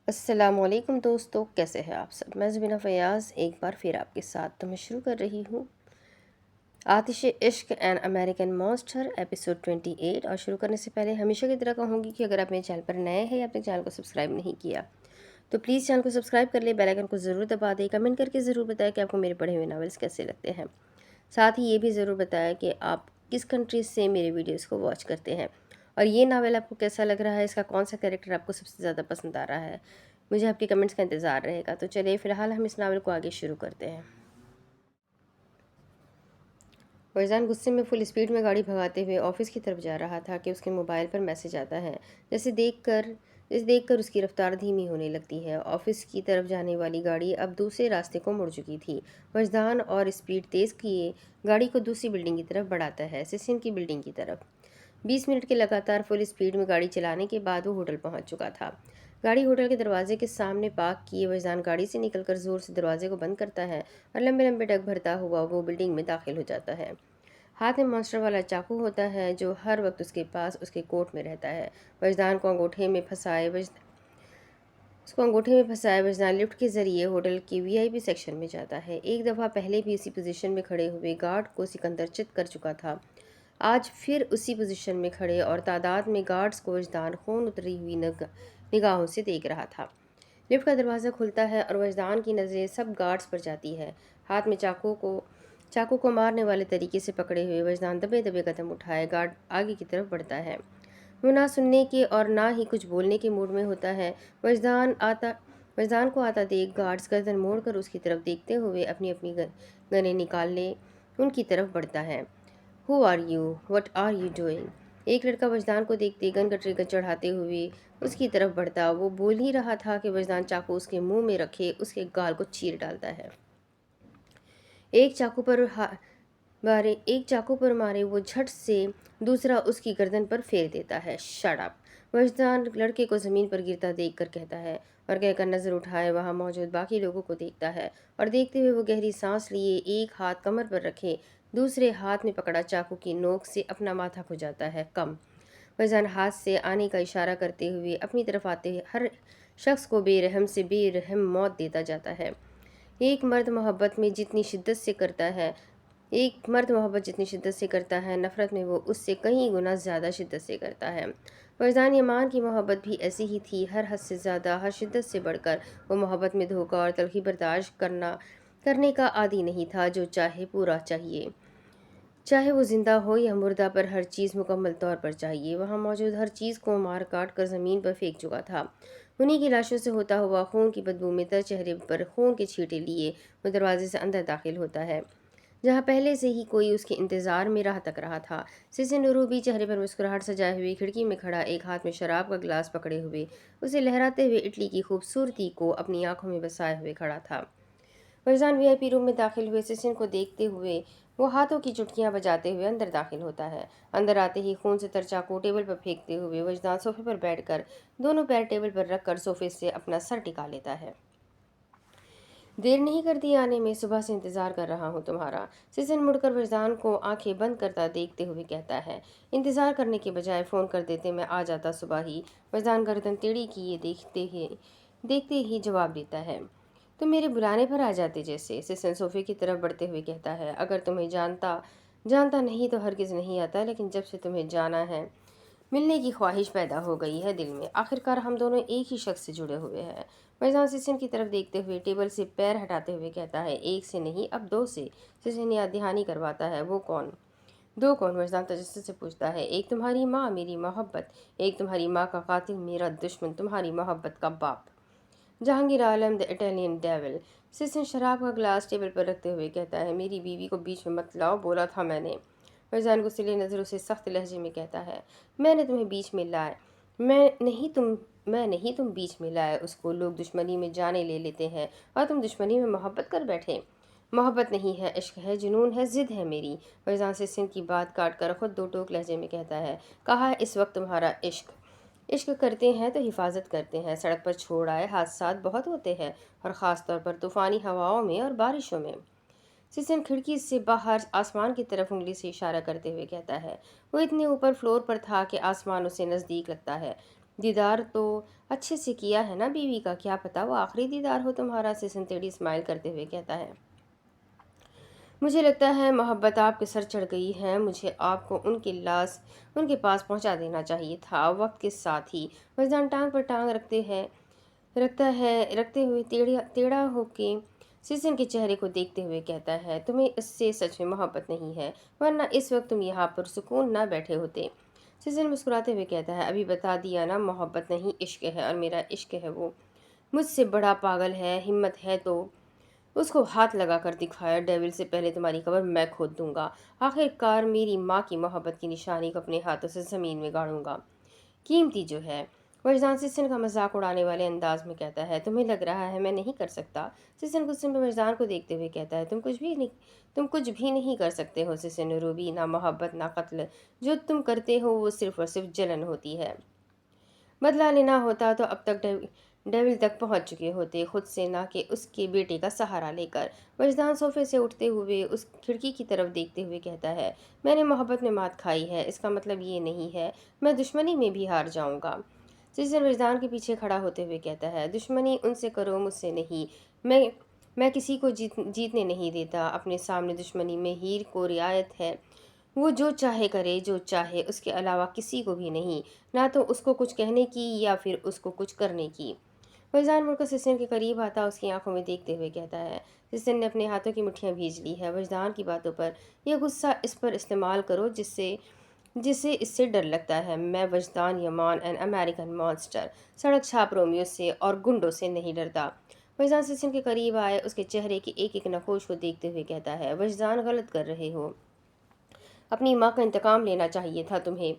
अस्सलामुअलैकुम दोस्तों, कैसे हैं आप सब। मैं ज़बीना फ़याज़ एक बार फिर आपके साथ तो मैं शुरू कर रही हूँ आतिश इश्क एंड अमेरिकन मॉन्स्टर एपिसोड 28। और शुरू करने से पहले हमेशा की तरह कहूँगी कि अगर आप मेरे चैनल पर नए हैं या अपने चैनल को सब्सक्राइब नहीं किया तो प्लीज़ चैनल को सब्सक्राइब कर ले, बेल आइकन को ज़रूर दबा दें, कमेंट करके ज़रूर बताएं कि आपको मेरे पढ़े हुए नावल्स कैसे लगते हैं। साथ ही ये भी ज़रूर बताएं कि आप किस कंट्री से मेरे वीडियोज़ को वॉच करते हैं और ये नावल आपको कैसा लग रहा है, इसका कौन सा कैरेक्टर आपको सबसे ज़्यादा पसंद आ रहा है। मुझे आपके कमेंट्स का इंतज़ार रहेगा। तो चलिए फ़िलहाल हम इस नावल को आगे शुरू करते हैं। फैज़ान गुस्से में फुल स्पीड में गाड़ी भगाते हुए ऑफिस की तरफ जा रहा था कि उसके मोबाइल पर मैसेज आता है। जैसे देखकर उसकी रफ्तार धीमी होने लगती है। ऑफिस की तरफ जाने वाली गाड़ी अब दूसरे रास्ते को मुड़ चुकी थी। फैज़ान और स्पीड तेज़ किए गाड़ी को दूसरी बिल्डिंग की तरफ बढ़ाता है, सिसिन की बिल्डिंग की तरफ। 20 मिनट के लगातार फुल स्पीड में गाड़ी चलाने के बाद वो होटल पहुंच चुका था। गाड़ी होटल के दरवाजे के सामने पार्क किए फैज़ान गाड़ी से निकलकर ज़ोर से दरवाजे को बंद करता है और लंबे लंबे डग भरता हुआ वो बिल्डिंग में दाखिल हो जाता है। हाथ में मॉन्स्टर वाला चाकू होता है जो हर वक्त उसके पास उसके कोट में रहता है। वजदान को अंगूठे में फंसाए वजदान लिफ्ट के जरिए होटल के वीआईपी सेक्शन में जाता है। एक दफ़ा पहले भी उसी पोजीशन में खड़े हुए गार्ड को सिकंदर चित कर चुका था। आज फिर उसी पोजीशन में खड़े और तादाद में गार्ड्स को वजदान खून उतरी हुई निगाहों से देख रहा था। लिफ्ट का दरवाज़ा खुलता है और वजदान की नज़रें सब गार्ड्स पर जाती है। हाथ में चाकू को मारने वाले तरीके से पकड़े हुए वजदान दबे दबे कदम उठाए गार्ड आगे की तरफ बढ़ता है। वो ना सुनने के और ना ही कुछ बोलने के मूड में होता है। वजदान को आता देख गार्ड्स गर्दन मोड़कर उसकी तरफ देखते हुए अपनी अपनी गनें निकाल ले उनकी तरफ बढ़ता है। Who are you, what are you doing. एक लड़का वजदान को देखते गन का ट्रिगर चढ़ाते हुए उसकी तरफ बढ़ता। वो बोल ही रहा था कि वजदान चाकू उसके मुंह में रखे उसके गाल को चीर डालता है। एक चाकू पर मारे वो झट से दूसरा उसकी गर्दन पर फेर देता है। Shut up. वजदान लड़के को ज़मीन पर गिरता देखकर कहता है और कहकर नज़र उठाए वहाँ मौजूद बाकी लोगों को देखता है और देखते हुए वो गहरी सांस लिए एक हाथ कमर पर रखे दूसरे हाथ में पकड़ा चाकू की नोक से अपना माथा खुजाता है। कम। वजदान हाथ से आने का इशारा करते हुए अपनी तरफ आते हर शख्स को बेरहम से बेरहम मौत देता जाता है। एक मर्द मोहब्बत जितनी शिद्दत से करता है, नफ़रत में वो उससे कई गुना ज़्यादा शिद्दत से करता है। फरजान यमान की मोहब्बत भी ऐसी ही थी, हर हद से ज़्यादा, हर शिद्दत से बढ़कर। वो मोहब्बत में धोखा और तलखी बर्दाश्त करने का आदी नहीं था। जो चाहे पूरा चाहिए, चाहे वो जिंदा हो या मुर्दा, पर हर चीज़ मुकम्मल तौर पर चाहिए। वहाँ मौजूद हर चीज़ को मार काट कर ज़मीन पर फेंक चुका था। उन्हीं की लाशों से होता हुआ खून की बदबू में तर चेहरे पर खून के छींटे लिए वो दरवाजे से अंदर दाखिल होता है, जहाँ पहले से ही कोई उसके इंतज़ार में राह तक रहा था। सिसिन नूरूबी चेहरे पर मुस्कुराहट सजाए हुए खिड़की में खड़ा, एक हाथ में शराब का गिलास पकड़े हुए, उसे लहराते हुए इटली की खूबसूरती को अपनी आंखों में बसाए हुए खड़ा था। फरजान वीआईपी रूम में दाखिल हुए सिसिन को देखते हुए वो हाथों की चुटकियां बजाते हुए अंदर दाखिल होता है। अंदर आते ही खून से तर चाकू टेबल पर फेंकते हुए वजदान सोफे पर बैठकर दोनों पैर टेबल पर रखकर सोफे से अपना सर टिका लेता है। देर नहीं कर दी आने में, सुबह से इंतजार कर रहा हूँ तुम्हारा। सिसिन मुड़कर वजदान को आंखें बंद करता देखते हुए कहता है। इंतजार करने के बजाय फ़ोन कर देते, मैं आ जाता सुबह ही। वजदान गर्दन टेढ़ी किए देखते ही जवाब देता है। तुम मेरे बुलाने पर आ जाते जैसे। सिसिन सोफे की तरफ बढ़ते हुए कहता है। अगर तुम्हें जानता जानता नहीं तो हरगिज़ नहीं आता, लेकिन जब से तुम्हें जाना है मिलने की ख्वाहिश पैदा हो गई है दिल में। आखिरकार हम दोनों एक ही शख्स से जुड़े हुए हैं। फैज़ान सिसिन की तरफ देखते हुए टेबल से पैर हटाते हुए कहता है। एक से नहीं, अब दो से। सिसिन याद दहानी करवाता है। वो कौन? दो कौन? फैज़ान तजस्सुस से पूछता है। एक तुम्हारी माँ मेरी मोहब्बत, एक तुम्हारी माँ का कातिल मेरा दुश्मन तुम्हारी मोहब्बत का बाप, जहांगीर आलम द इटालियन डेविल। सिसिन शराब का गिलास टेबल पर रखते हुए कहता है। मेरी बीवी को बीच में मत लाओ, बोला था मैंने। फरजान गुस्सैली नज़रों से सख्त लहजे में कहता है। मैंने तुम्हें बीच में लाए मैं नहीं तुम बीच में लाए उसको। लोग दुश्मनी में जाने ले लेते हैं और तुम दुश्मनी में मोहब्बत कर बैठे। मोहब्बत नहीं है, इश्क है, जुनून है, जिद है मेरी। फरजान से सिंह की बात काट कर खुद दो टोक लहजे में कहता है। कहा है इस वक्त तुम्हारा इश्क इश्क करते हैं तो हिफाजत करते हैं। सड़क पर छोड़ आए हादसा बहुत होते हैं, और ख़ास तौर पर तूफ़ानी हवाओं में और बारिशों में। सिसिन खिड़की से बाहर आसमान की तरफ उंगली से इशारा करते हुए कहता है। वो इतने ऊपर फ्लोर पर था कि आसमान उसे नज़दीक लगता है। दीदार तो अच्छे से किया है ना बीवी का, क्या पता वो आखिरी दीदार हो तुम्हारा, सिसन टेढ़ी स्माइल करते हुए कहता है। मुझे लगता है मोहब्बत आपके सर चढ़ गई है, मुझे आपको उनके पास पहुंचा देना चाहिए था वक्त के साथ ही। वजदान टांग पर टांग रखते हुए टेढ़ा टेढ़ा होके सिसन के चेहरे को देखते हुए कहता है, तुम्हें इससे सच में मोहब्बत नहीं है, वरना इस वक्त तुम यहाँ पर सुकून ना बैठे होते। सिसन मुस्कुराते हुए कहता है, अभी बता दिया ना, मोहब्बत नहीं इश्क है, और मेरा इश्क है वो मुझसे बड़ा पागल है, हिम्मत है तो उसको हाथ लगा कर दिखाया, डेविल से पहले तुम्हारी कब्र मैं खोद दूंगा। आखिरकार मेरी माँ की मोहब्बत की निशानी को अपने हाथों से ज़मीन में गाड़ूंगा। कीमती जो है। वजदान सिसन का मजाक उड़ाने वाले अंदाज में कहता है, तुम्हें लग रहा है मैं नहीं कर सकता। सिसन गुस्से में वजदान को देखते हुए कहता है, तुम कुछ भी नहीं कर सकते हो सिसन रूबी, ना मोहब्बत ना कत्ल। जो तुम करते हो वो सिर्फ और सिर्फ जलन होती है। बदला लेना होता तो अब तक डेविल तक पहुंच चुके होते, खुद से ना कि उसके बेटे का सहारा लेकर। वजदान सोफे से उठते हुए उस खिड़की की तरफ देखते हुए कहता है, मैंने मोहब्बत में मात खाई है, इसका मतलब ये नहीं है मैं दुश्मनी में भी हार जाऊंगा। सिजन वजदान के पीछे खड़ा होते हुए कहता है, दुश्मनी उनसे करो, मुझसे नहीं। मैं मैं किसी को जीतने नहीं देता, अपने सामने दुश्मनी में हीर को रियायत है। वो जो चाहे करे, जो चाहे, उसके अलावा किसी को भी नहीं, ना तो उसको कुछ कहने की या फिर उसको कुछ करने की। फैजान मुड़कर सिस्टन के करीब आता उसकी आंखों में देखते हुए कहता है, सिस्टन ने अपने हाथों की मुट्ठियां भींच ली है, वजदान की बातों पर यह गुस्सा इस पर इस्तेमाल करो जिससे जिसे इससे डर लगता है। मैं वजदान यमान एन अमेरिकन मॉन्स्टर, सड़क छाप रोमियो से और गुंडों से नहीं डरता। वजदान सिस्टन के करीब आए उसके चेहरे की एक एक नकोश को देखते हुए कहता है, वजदान गलत कर रहे हो, अपनी माँ का इंतकाम लेना चाहिए था तुम्हें,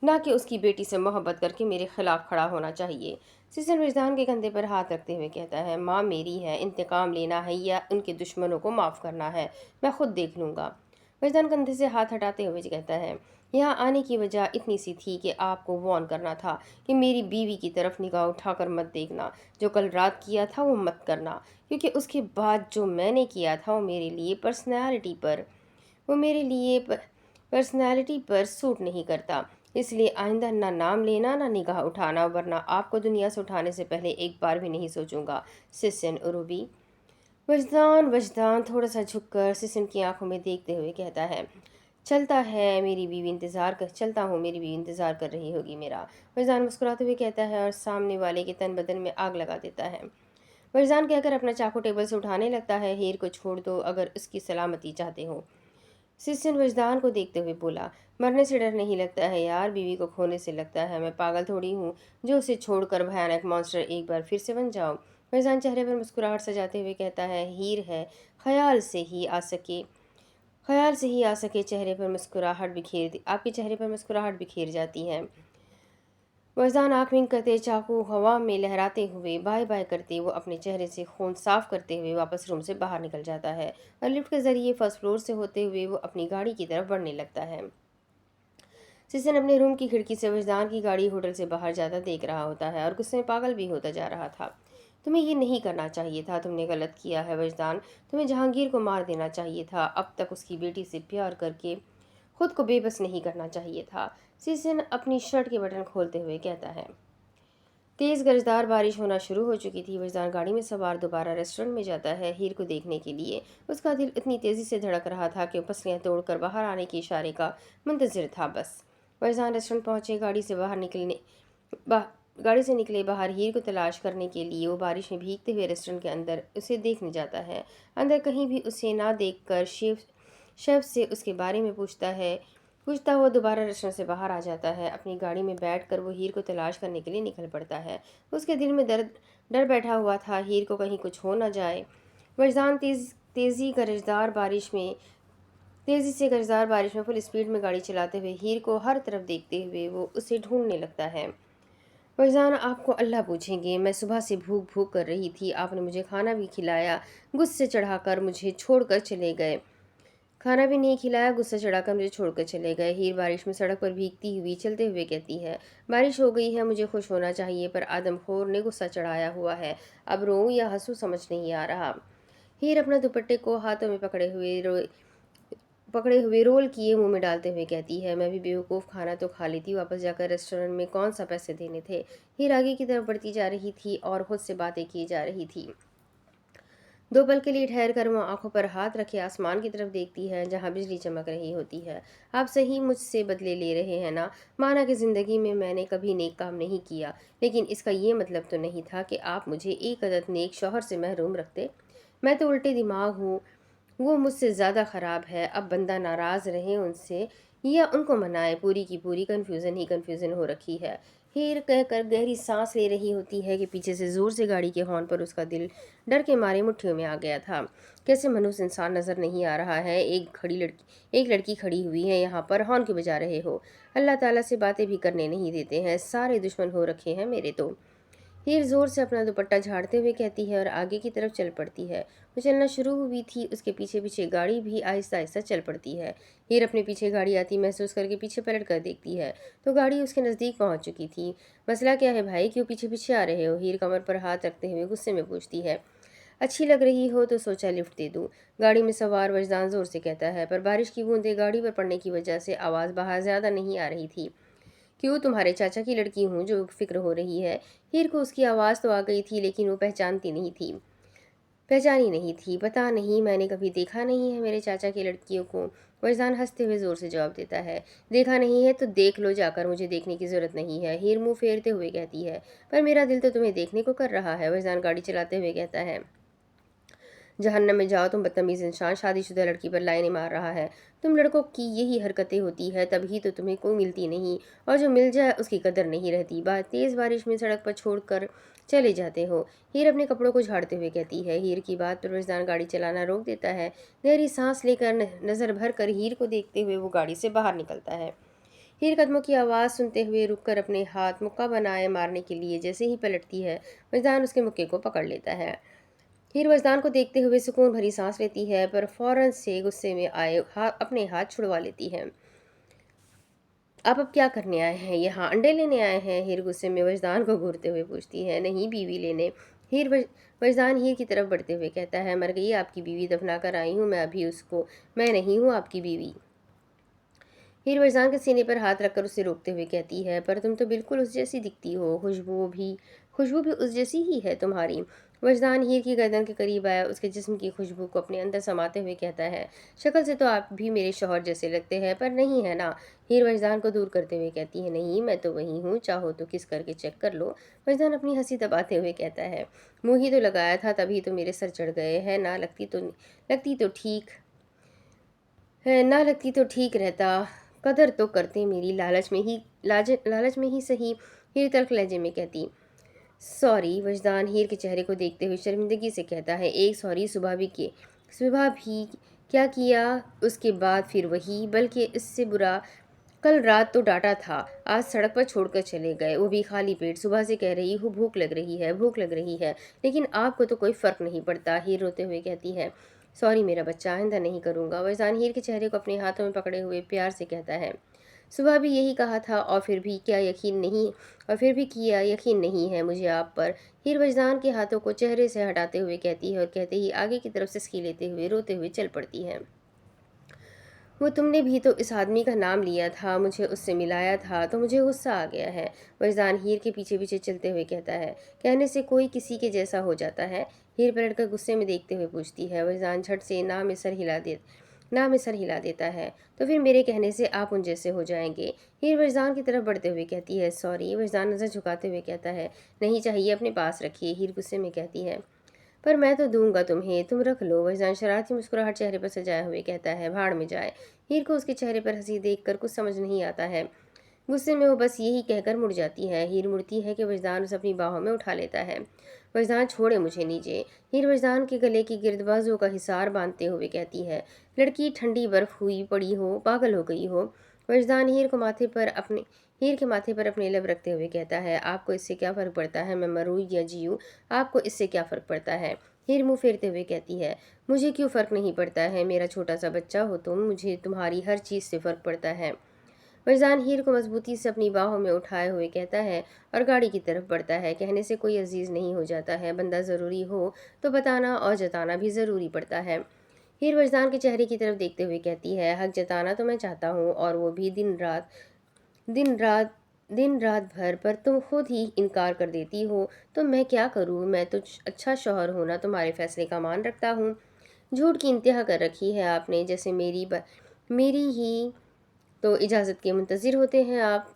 ना कि उसकी बेटी से मोहब्बत करके मेरे खिलाफ खड़ा होना चाहिए। सिसन विजदान के कंधे पर हाथ रखते हुए कहता है, माँ मेरी है, इंतकाम लेना है या उनके दुश्मनों को माफ़ करना है, मैं खुद देख लूँगा। विजदान कंधे से हाथ हटाते हुए कहता है, यहाँ आने की वजह इतनी सी थी कि आपको वार्न करना था कि मेरी बीवी की तरफ निगाह उठाकर मत देखना, जो कल रात किया था वो मत करना, क्योंकि उसके बाद जो मैंने किया था वो मेरे लिए पर्सनैलिटी पर सूट नहीं करता। इसलिए आइंदा ना नाम लेना ना निगाह उठाना, वरना आपको दुनिया से उठाने से पहले एक बार भी नहीं सोचूंगा। सिसन उरूबी। वजदान वजदान थोड़ा सा झुककर सिसन की आंखों में देखते हुए कहता है, चलता हूँ, मेरी बीवी इंतज़ार कर रही होगी मेरा। वजदान मुस्कुराते हुए कहता है और सामने वाले के तन बदन में आग लगा देता है। वजदान कहकर अपना चाकू टेबल से उठाने लगता है, हीर को छोड़ दो अगर उसकी सलामती चाहते हो। सिस्टन वजदान को देखते हुए बोला, मरने से डर नहीं लगता है यार, बीवी को खोने से लगता है। मैं पागल थोड़ी हूँ जो उसे छोड़कर भयानक मॉन्स्टर एक बार फिर से बन जाऊँ। वजदान चेहरे पर मुस्कुराहट सजाते हुए कहता है, हीर है, ख्याल से ही आ सके चेहरे पर मुस्कुराहट बिखेर दी आपके चेहरे पर मुस्कुराहट बिखेर जाती है। वजदान आँख विंक करते चाकू हवा में लहराते हुए बाय बाय करते वो अपने चेहरे से खून साफ करते हुए वापस रूम से बाहर निकल जाता है और लिफ्ट के जरिए फर्स्ट फ्लोर से होते हुए वो अपनी गाड़ी की तरफ बढ़ने लगता है। सिसन अपने रूम की खिड़की से वजदान की गाड़ी होटल से बाहर जाता देख रहा होता है और गुस्से में पागल भी होता जा रहा था। तुम्हें ये नहीं करना चाहिए था, तुमने गलत किया है वजदान, तुम्हें जहांगीर को मार देना चाहिए था, अब तक उसकी बेटी से प्यार करके खुद को बेबस नहीं करना चाहिए था। सिसन अपनी शर्ट के बटन खोलते हुए कहता है। तेज गरजदार बारिश होना शुरू हो चुकी थी। वजदान गाड़ी में सवार दोबारा रेस्टोरेंट में जाता है हीर को देखने के लिए। उसका दिल इतनी तेजी से धड़क रहा था कि वो पसलियाँ तोड़कर बाहर आने के इशारे का मुंतजिर था बस। वजदान रेस्टोरेंट पहुंचे, गाड़ी से निकले बाहर हीर को तलाश करने के लिए। वो बारिश में भीगते हुए रेस्टोरेंट के अंदर उसे देखने जाता है। अंदर कहीं भी उसे ना देखकर शेफ से उसके बारे में पूछता हुआ दोबारा रेस्टोरेंट से बाहर आ जाता है। अपनी गाड़ी में बैठकर वो हीर को तलाश करने के लिए निकल पड़ता है। उसके दिल में डर बैठा हुआ था, हीर को कहीं कुछ हो ना जाए। वजदान तेज़ी से गरजदार बारिश में फुल स्पीड में गाड़ी चलाते हुए हीर को हर तरफ देखते हुए वो उसे ढूंढने लगता है। वजदान, आपको अल्लाह पूछेंगे, मैं सुबह से भूख भूख कर रही थी, आपने मुझे खाना भी खिलाया, गुस्से चढ़ाकर मुझे छोड़कर चले गए। खाना भी नहीं खिलाया, गुस्सा चढ़ाकर मुझे छोड़कर चले गए। हीर बारिश में सड़क पर भीगती हुई चलते हुए कहती है, बारिश हो गई है, मुझे खुश होना चाहिए, पर आदमखोर ने गुस्सा चढ़ाया हुआ है, अब रोऊं या हंसू समझ नहीं आ रहा। हीर अपना दुपट्टे को हाथों में पकड़े हुए पकड़े हुए रोल किए मुंह में डालते हुए कहती है, मैं भी बेवकूफ़, खाना तो खा लेती, वापस जाकर रेस्टोरेंट में कौन सा पैसे देने थे। हीर आगे की तरफ बढ़ती जा रही थी और खुद से बातें की जा रही थी। दो पल के लिए ठहर कर वो आंखों पर हाथ रखे आसमान की तरफ देखती है जहाँ बिजली चमक रही होती है। आप सही मुझसे बदले ले रहे हैं ना। माना कि ज़िंदगी में मैंने कभी नेक काम नहीं किया, लेकिन इसका ये मतलब तो नहीं था कि आप मुझे एक अदद नेक शौहर से महरूम रखते। मैं तो उल्टे दिमाग हूँ, वो मुझसे ज़्यादा ख़राब है। अब बंदा नाराज़ रहे उनसे या उनको मनाए, पूरी की पूरी कन्फ्यूज़न ही कन्फ्यूज़न हो रखी है। हीर कहकर गहरी सांस ले रही होती है कि पीछे से ज़ोर से गाड़ी के हॉर्न पर उसका दिल डर के मारे मुट्ठियों में आ गया था। कैसे मनुष्य इंसान नज़र नहीं आ रहा है। एक लड़की खड़ी हुई है यहाँ पर, हॉर्न क्यों बजा रहे हो। अल्लाह ताला से बातें भी करने नहीं देते हैं, सारे दुश्मन हो रखे हैं मेरे तो। हीर जोर से अपना दुपट्टा झाड़ते हुए कहती है और आगे की तरफ चल पड़ती है। वो चलना शुरू हुई थी, उसके पीछे पीछे गाड़ी भी आहिस्ता आहिस्ता चल पड़ती है। हीर अपने पीछे गाड़ी आती महसूस करके पीछे पलट कर देखती है तो गाड़ी उसके नज़दीक पहुंच चुकी थी। मसला क्या है भाई, क्यों पीछे पीछे आ रहे हो। हीर कमर पर हाथ रखते हुए गुस्से में पूछती है। अच्छी लग रही हो तो सोचा लिफ्ट दे दूं। गाड़ी में सवार वजदान जोर से कहता है, पर बारिश की बूंदें गाड़ी पर पड़ने की वजह से आवाज़ बाहर ज़्यादा नहीं आ रही थी। क्यों, तुम्हारे चाचा की लड़की हूँ जो फिक्र हो रही है। हीर को उसकी आवाज़ तो आ गई थी, लेकिन वो पहचानी नहीं थी। पता नहीं, मैंने कभी देखा नहीं है मेरे चाचा की लड़कियों को। वजदान हंसते हुए ज़ोर से जवाब देता है। देखा नहीं है तो देख लो जाकर, मुझे देखने की ज़रूरत नहीं है। हीर मुंह फेरते हुए कहती है, पर मेरा दिल तो तुम्हें देखने को कर रहा है। वजदान गाड़ी चलाते हुए कहता है, जहन्नम में जाओ तुम बदतमीज इंसान, शादीशुदा लड़की पर लाइनें मार रहा है। तुम लड़कों की यही हरकतें होती है, तभी तो तुम्हें कोई मिलती नहीं, और जो मिल जाए उसकी कदर नहीं रहती। तेज़ बारिश में सड़क पर छोड़कर चले जाते हो। हीर अपने कपड़ों को झाड़ते हुए कहती है। हीर की बात पर वजदान गाड़ी चलाना रोक देता है। गहरी सांस लेकर नज़र भर कर हीर को देखते हुए वो गाड़ी से बाहर निकलता है। हीर कदमों की आवाज़ सुनते हुए रुककर अपने हाथ मुक्का बनाए मारने के लिए जैसे ही पलटती है, वजदान उसके मुक्के को पकड़ लेता है। हीर वजदान को देखते हुए सुकून भरी सांस लेती है, पर फौरन से गुस्से में आए अपने हाथ छुड़वा लेती है। आप अब क्या करने आए हैं यहाँ, अंडे लेने आए हैं। हीर गुस्से में वजदान को घूरते हुए पूछती है। नहीं, बीवी लेने। वजदान हीर की तरफ बढ़ते हुए कहता है, मर गई आपकी बीवी, दफना कर आई हूँ मैं अभी उसको। मैं नहीं हूँ आपकी बीवी। हीर वजदान के सीने पर हाथ रखकर उसे रोकते हुए कहती है, पर तुम तो बिल्कुल उस जैसी दिखती हो। खुशबू भी उस जैसी ही है तुम्हारी। वजदान हीर की गर्दन के करीब आया, उसके जिस्म की खुशबू को अपने अंदर समाते हुए कहता है, शक्ल से तो आप भी मेरे शौहर जैसे लगते हैं, पर नहीं है ना। हीर वजदान को दूर करते हुए कहती है, नहीं, मैं तो वही हूँ, चाहो तो किस करके चेक कर लो। वजदान अपनी हंसी दबाते हुए कहता है, मुँह ही तो लगाया था, तभी तो मेरे सर चढ़ गए हैं। ना लगती तो ठीक रहता। कदर तो करते मेरी, लालच में ही सही। हीर तल्ख लहजे में कहती, सॉरी। वजदान हीर के चेहरे को देखते हुए शर्मिंदगी से कहता है, एक सॉरी सुबह भी क्या किया, उसके बाद फिर वही, बल्कि इससे बुरा। कल रात तो डांटा था, आज सड़क पर छोड़कर चले गए, वो भी खाली पेट। सुबह से कह रही हूँ भूख लग रही है, लेकिन आपको तो कोई फ़र्क नहीं पड़ता। हीर रोते हुए कहती है, सॉरी मेरा बच्चा, आइंदा नहीं करूँगा। वजदान हीर के चेहरे को अपने हाथों में पकड़े हुए प्यार से कहता है, सुबह भी यही कहा था, और फिर भी किया यकीन नहीं है मुझे आप पर। हीर वजदान के हाथों को चेहरे से हटाते हुए कहती है और कहते ही आगे की तरफ सिसकी लेते हुए रोते हुए चल पड़ती है। वो तुमने भी तो इस आदमी का नाम लिया था, मुझे उससे मिलाया था, तो मुझे गुस्सा आ गया है। वजदान हीर के पीछे पीछे चलते हुए कहता है, कहने से कोई किसी के जैसा हो जाता है। हीर पलटकर गुस्से में देखते हुए पूछती है। वजदान झट से ना में सर हिला देता है, तो फिर मेरे कहने से आप उन जैसे हो जाएंगे। हीर वजदान की तरफ बढ़ते हुए कहती है, सॉरी। वजदान नज़र झुकाते हुए कहता है, नहीं चाहिए, अपने पास रखिए। हीर गुस्से में कहती है, पर मैं तो दूंगा तुम्हें, तुम रख लो। वजदान शरारती मुस्कुराहट चेहरे पर सजाए हुए कहता है, भाड़ में जाए। हीर को उसके चेहरे पर हंसी देखकर कुछ समझ नहीं आता है। गुस्से में वो बस यही कहकर मुड़ जाती है। हीर मुड़ती है कि वजदान उसे अपनी बाहों में उठा लेता है। वजदान छोड़े मुझे नीचे। हीर वजदान के गले की गिरदबाजों का हिसार बांधते हुए कहती है, लड़की ठंडी बर्फ हुई पड़ी हो, पागल हो गई हो। वजदान हीर के माथे पर अपने लब रखते हुए कहता है, आपको इससे क्या फ़र्क पड़ता है मैं मरूँ या जीऊँ, आपको इससे क्या फ़र्क पड़ता है। हीर मुंह फेरते हुए कहती है, मुझे क्यों फ़र्क नहीं पड़ता है, मेरा छोटा सा बच्चा हो तुम, मुझे तुम्हारी हर चीज़ से फ़र्क पड़ता है। फरजान हीर को मजबूती से अपनी बाहों में उठाए हुए कहता है और गाड़ी की तरफ बढ़ता है। कहने से कोई अजीज़ नहीं हो जाता है, बंदा ज़रूरी हो तो बताना और जताना भी ज़रूरी पड़ता है। हीर वजदान के चेहरे की तरफ देखते हुए कहती है, हक जताना तो मैं चाहता हूँ, और वो भी दिन रात दिन रात भर, पर तुम खुद ही इनकार कर देती हो। तो मैं क्या करूँ? मैं तो अच्छा शौहर होना तुम्हारे फैसले का मान रखता हूँ। झूठ की इंतहा कर रखी है आपने, जैसे मेरी ही तो इजाज़त के मुंतज़िर होते हैं आप।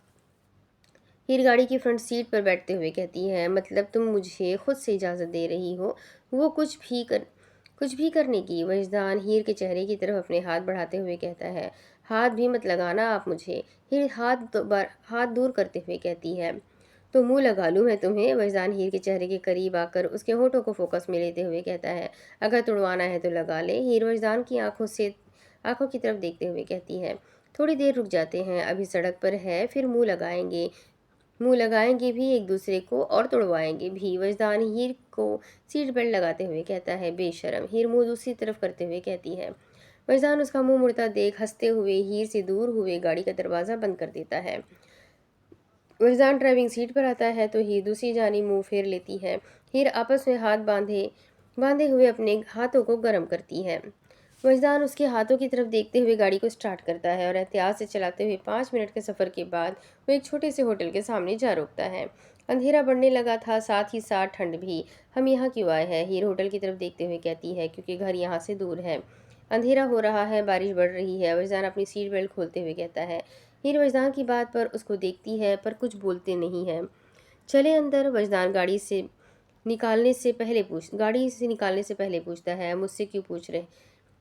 हीर गाड़ी की फ्रंट सीट पर बैठते हुए कहती है, मतलब तुम मुझे खुद से इजाज़त दे रही हो वो कुछ भी करने की? वजदान हीर के चेहरे की तरफ अपने हाथ बढ़ाते हुए कहता है, हाथ भी मत लगाना आप मुझे। हीर हाथ दूर करते हुए कहती है, तो मुंह लगा लूँ मैं तुम्हें? वजदान हीर के चेहरे के करीब आकर उसके होठों को फोकस में लेते हुए कहता है, अगर तुड़वाना है तो लगा ले। हीर वजदान की आंखों की तरफ देखते हुए कहती है, थोड़ी देर रुक जाते हैं, अभी सड़क पर है, फिर मुंह लगाएंगे भी एक दूसरे को और तुड़वाएंगे भी। वजदान हीर को सीट बेल्ट लगाते हुए कहता है, बेशरम। हीर मुंह दूसरी तरफ करते हुए कहती है। वजदान उसका मुंह मुड़ता देख हंसते हुए हीर से दूर हुए गाड़ी का दरवाज़ा बंद कर देता है। वजदान ड्राइविंग सीट पर आता है तो हीर दूसरी जानी मुंह फेर लेती है। हीर आपस में हाथ बांधे बांधे हुए अपने हाथों को गर्म करती है। वजदान उसके हाथों की तरफ देखते हुए गाड़ी को स्टार्ट करता है और एहतियात से चलाते हुए 5 मिनट के सफ़र के बाद वो एक छोटे से होटल के सामने जा रुकता है। अंधेरा बढ़ने लगा था, साथ ही साथ ठंड भी। हम यहाँ क्यों आए हैं? हीर होटल की तरफ देखते हुए कहती है, क्योंकि घर यहाँ से दूर है। अंधेरा हो रहा है, बारिश बढ़ रही है। वजदान अपनी सीट बेल्ट खोलते हुए कहता है। हीर वजदान की बात पर उसको देखती है, पर कुछ बोलते नहीं है। चले अंदर। वजदान गाड़ी से निकालने से पहले पूछता है, मुझसे क्यों पूछ रहे?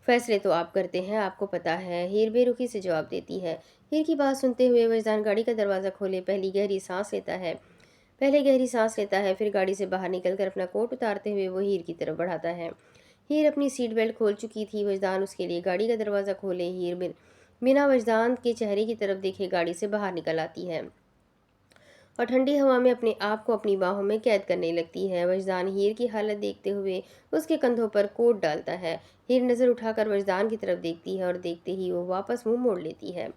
फैसले तो आप करते हैं, आपको पता है। हीर बेरुखी से जवाब देती है। हीर की बात सुनते हुए वजदान गाड़ी का दरवाज़ा खोले पहले गहरी सांस लेता है, फिर गाड़ी से बाहर निकलकर अपना कोट उतारते हुए वो हीर की तरफ बढ़ाता है। हीर अपनी सीट बेल्ट खोल चुकी थी। वजदान उसके लिए गाड़ी का दरवाज़ा खोले। बिना वजदान के चेहरे की तरफ देखे गाड़ी से बाहर निकल आती है और ठंडी हवा में अपने आप को अपनी बाहों में कैद करने लगती है। वजदान हीर की हालत देखते हुए उसके कंधों पर कोट डालता है। हीर नज़र उठाकर वजदान की तरफ देखती है और देखते ही वो वापस मुंह मोड़ लेती है।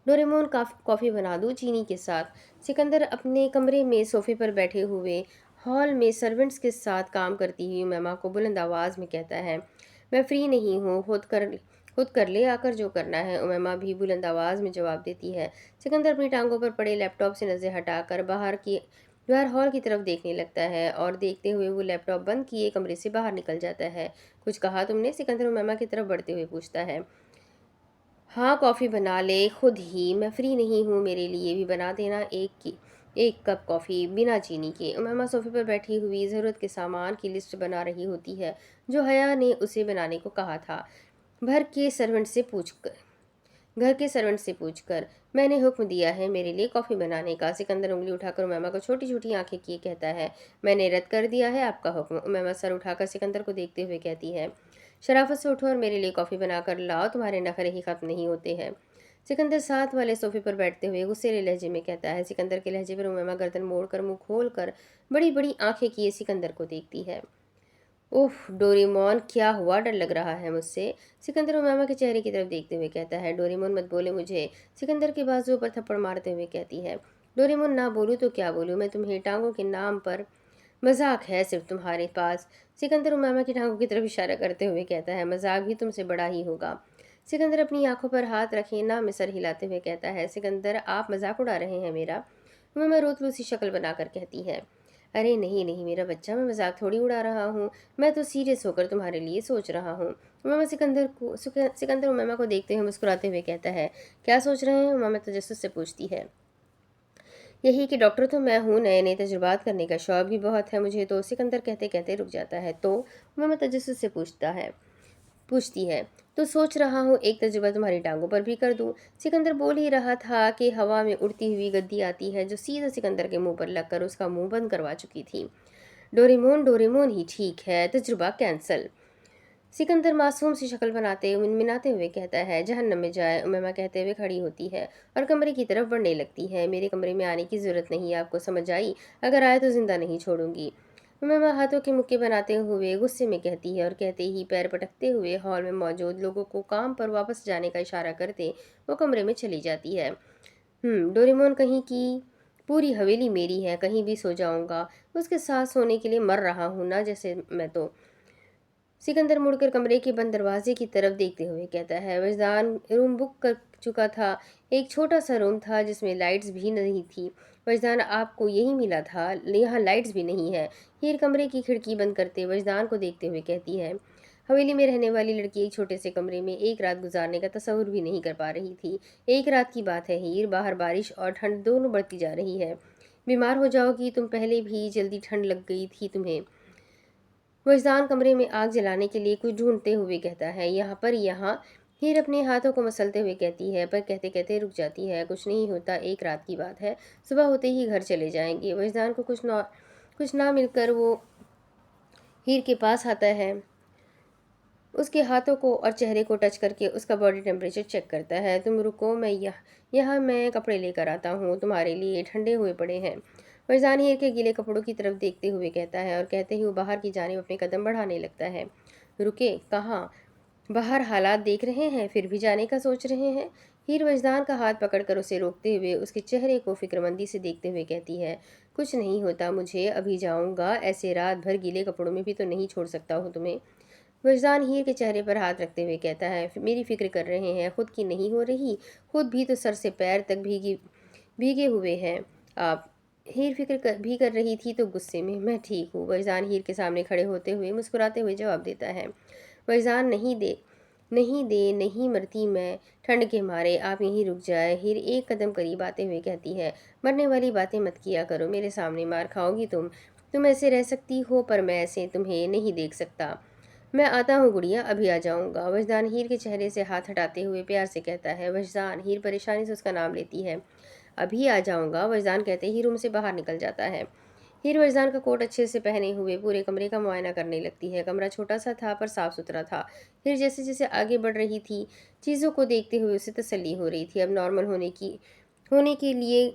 डोरेमोन, कॉफ़ी बना दूँ चीनी के साथ? सिकंदर अपने कमरे में सोफे पर बैठे हुए हॉल में सर्वेंट्स के साथ काम करती हुई उमैमा को बुलंद आवाज़ में कहता है, मैं फ्री नहीं हूँ, खुद कर ले आकर जो करना है। उमैमा भी बुलंद आवाज़ में जवाब देती है। सिकंदर अपनी टांगों पर पड़े लैपटॉप से नज़र हटाकर बाहर हॉल की तरफ देखने लगता है और देखते हुए वो लैपटॉप बंद किए कमरे से बाहर निकल जाता है। कुछ कहा तुमने? सिकंदर उमैमा की तरफ बढ़ते हुए पूछता है। हाँ, कॉफ़ी बना ले खुद ही, मैं फ्री नहीं हूँ, मेरे लिए भी बना देना एक कप कॉफ़ी बिना चीनी के। उमैमा सोफे पर बैठी हुई ज़रूरत के सामान की लिस्ट बना रही होती है जो हया ने उसे बनाने को कहा था। भर के सर्वेंट से पूछकर घर के सर्वेंट से पूछकर मैंने हुक्म दिया है मेरे लिए कॉफ़ी बनाने का। सिकंदर उंगली उठाकर उमैमा को छोटी छोटी आंखें किए कहता है, मैंने रद्द कर दिया है आपका हुक्म। उमैमा सर उठाकर सिकंदर को देखते हुए कहती है, शराफत से उठो और मेरे लिए कॉफ़ी बनाकर लाओ, तुम्हारे नखरे ही ख़त्म नहीं होते हैं। सिकंदर साथ वाले सोफे पर बैठते हुए गुस्सेले लहजे में कहता है। सिकंदर के लहजे पर उमैमा गर्दन मोड़कर मुंह खोलकर बड़ी बड़ी आंखें किए सिकंदर को देखती है। उफ डोरेमोन, क्या हुआ? डर लग रहा है मुझसे? सिकंदर उमामा के चेहरे की तरफ देखते हुए कहता है। डोरेमोन, मत बोले मुझे। सिकंदर के बाजुओं पर थप्पड़ मारते हुए कहती है। डोरेमोन, ना बोलूँ तो क्या बोलूँ? मैं तुम्हें टांगों के नाम पर मजाक है सिर्फ तुम्हारे पास। सिकंदर उमामा की टांगों की तरफ इशारा करते हुए कहता है, मजाक भी तुमसे बड़ा ही होगा। सिकंदर अपनी आंखों पर हाथ रखे ना में सर हिलाते हुए कहता है, सिकंदर आप मजाक उड़ा रहे हैं मेरा? उमामा रोतलू सी शक्ल बनाकर कहती है, अरे नहीं नहीं मेरा बच्चा, मैं मजाक थोड़ी उड़ा रहा हूँ, मैं तो सीरियस होकर तुम्हारे लिए सोच रहा हूँ। सिकंदर उमामा को देखते हुए मुस्कुराते हुए कहता है, क्या सोच रहे हैं? उमामा तजस्सुस से पूछती है। यही कि डॉक्टर तो मैं हूँ, नए नए तजुर्बात करने का शौक भी बहुत है मुझे तो। सिकंदर कहते कहते रुक जाता है। तो उमामा तजस्सुस से पूछती है, तो सोच रहा हूँ एक तजुर्बा तुम्हारी टांगों पर भी कर दूँ। सिकंदर बोल ही रहा था कि हवा में उड़ती हुई गद्दी आती है जो सीधा सिकंदर के मुंह पर लगकर उसका मुंह बंद करवा चुकी थी। डोरेमोन, डोरेमोन ही ठीक है, तजुर्बा कैंसल। सिकंदर मासूम सी शक्ल बनाते मिनमिनाते हुए कहता है, जहन्नम में जाए। उमैमा कहते हुए खड़ी होती है और कमरे की तरफ बढ़ने लगती है। मेरे कमरे में आने की ज़रूरत नहीं है, आपको समझ आई? अगर आए तो जिंदा नहीं छोड़ूंगी। उमैमा हाथों के मुक्के बनाते हुए गुस्से में कहती है और कहते ही पैर पटकते हुए हॉल में मौजूद लोगों को काम पर वापस जाने का इशारा करते वो कमरे में चली जाती है। डोरेमोन, कहीं की पूरी हवेली मेरी है, कहीं भी सो जाऊंगा। उसके साथ सोने के लिए मर रहा हूँ ना, जैसे मैं तो सिकंदर मुड़कर कमरे के बंद दरवाजे की तरफ देखते हुए कहता है, वजदान रूम बुक कर चुका था। एक छोटा सा रूम था जिसमें लाइट्स भी नहीं थी। वजदान, आपको यही मिला था, यहाँ लाइट्स भी नहीं है। हीर कमरे की खिड़की बंद करते वजदान को देखते हुए कहती है, हवेली में रहने वाली लड़की एक छोटे से कमरे में एक रात गुजारने का तस्वुर भी नहीं कर पा रही थी। एक रात की बात है हीर, बाहर बारिश और ठंड दोनों बढ़ती जा रही है। बीमार हो जाओगी तुम, पहले भी जल्दी ठंड लग गई थी तुम्हें। वजदान कमरे में आग जलाने के लिए कुछ ढूंढते हुए कहता है, यहाँ हीर अपने हाथों को मसलते हुए कहती है, पर कहते कहते रुक जाती है। कुछ नहीं होता, एक रात की बात है, सुबह होते ही घर चले जाएंगे। वजदान को कुछ ना मिलकर वो हीर के पास आता है, उसके हाथों को और चेहरे को टच करके उसका बॉडी टेम्परेचर चेक करता है। तुम रुको, यहाँ मैं कपड़े लेकर आता हूँ, तुम्हारे लिए ठंडे हुए पड़े हैं। फरजान हीर के गीले कपड़ों की तरफ देखते हुए कहता है, और कहते ही वो बाहर की जानिब अपने कदम बढ़ाने लगता है। रुके, कहाँ? बाहर हालात देख रहे हैं, फिर भी जाने का सोच रहे हैं? हीर वजदान का हाथ पकड़कर उसे रोकते हुए उसके चेहरे को फिक्रमंदी से देखते हुए कहती है, कुछ नहीं होता मुझे, अभी जाऊंगा, ऐसे रात भर गीले कपड़ों में भी तो नहीं छोड़ सकता हूँ तुम्हें। वजदान हीर के चेहरे पर हाथ रखते हुए कहता है, मेरी फिक्र कर रहे हैं, खुद की नहीं हो रही? खुद भी तो सर से पैर तक भीगे हुए हैं आप। हीर भी कर रही थी तो गुस्से में, मैं ठीक हूँ। वजदान हीर के सामने खड़े होते हुए मुस्कुराते हुए जवाब देता है। वजदान, नहीं मरती मैं ठंड के मारे, आप यहीं रुक जाए। हीर एक कदम करीब आते हुए कहती है, मरने वाली बातें मत किया करो, मेरे सामने मार खाओगी तुम ऐसे रह सकती हो, पर मैं ऐसे तुम्हें नहीं देख सकता। मैं आता हूँ गुड़िया, अभी आ जाऊँगा। वजदान हीर के चेहरे से हाथ हटाते हुए प्यार से कहता है। वजदान हीर परेशानी से उसका नाम लेती है। अभी आ जाऊँगा, वजदान कहते ही रूम से बाहर निकल जाता है। हीर वजदान का कोट अच्छे से पहने हुए पूरे कमरे का मुआयना करने लगती है। कमरा छोटा सा था पर साफ सुथरा था। हीर जैसे जैसे आगे बढ़ रही थी, चीज़ों को देखते हुए उसे तसल्ली हो रही थी। अब नॉर्मल होने के लिए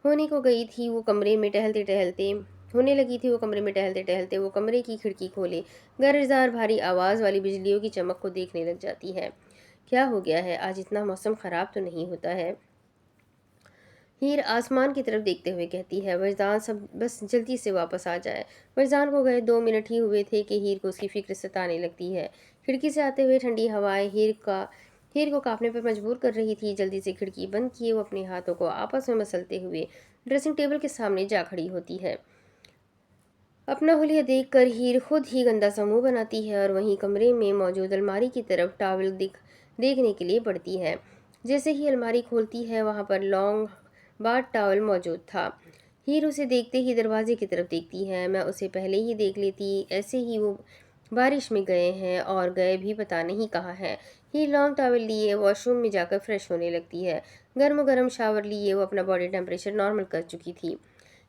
होने को गई थी वो कमरे में टहलते टहलते होने लगी थी वो कमरे में टहलते टहलते वो कमरे की खिड़की खोले गरजदार भारी आवाज़ वाली बिजलियों की चमक को देखने लग जाती है। क्या हो गया है, आज इतना मौसम ख़राब तो नहीं होता है? हीर आसमान की तरफ देखते हुए कहती है, वजदान सब बस जल्दी से वापस आ जाए। वजदान को गए 2 मिनट ही हुए थे कि हीर को उसकी फिक्र सताने लगती है। खिड़की से आते हुए ठंडी हवाएं हीर को कांपने पर मजबूर कर रही थी। जल्दी से खिड़की बंद किए वो अपने हाथों को आपस में मसलते हुए ड्रेसिंग टेबल के सामने जा खड़ी होती है। अपना हुलिया देखकर हीर खुद ही गंदा सा मुंह बनाती है और वहीं कमरे में मौजूद अलमारी की तरफ टॉवल देखने के लिए बढ़ती है। जैसे ही अलमारी खोलती है वहां पर लॉन्ग बाथ टॉवल मौजूद था। हीर उसे देखते ही दरवाजे की तरफ देखती है। मैं उसे पहले ही देख लेती, ऐसे ही वो बारिश में गए हैं और गए भी पता नहीं कहाँ हैं। हीर लॉन्ग टॉवल लिए वॉशरूम में जाकर फ्रेश होने लगती है। गर्म गर्म शावर लिए वो अपना बॉडी टेम्परेचर नॉर्मल कर चुकी थी।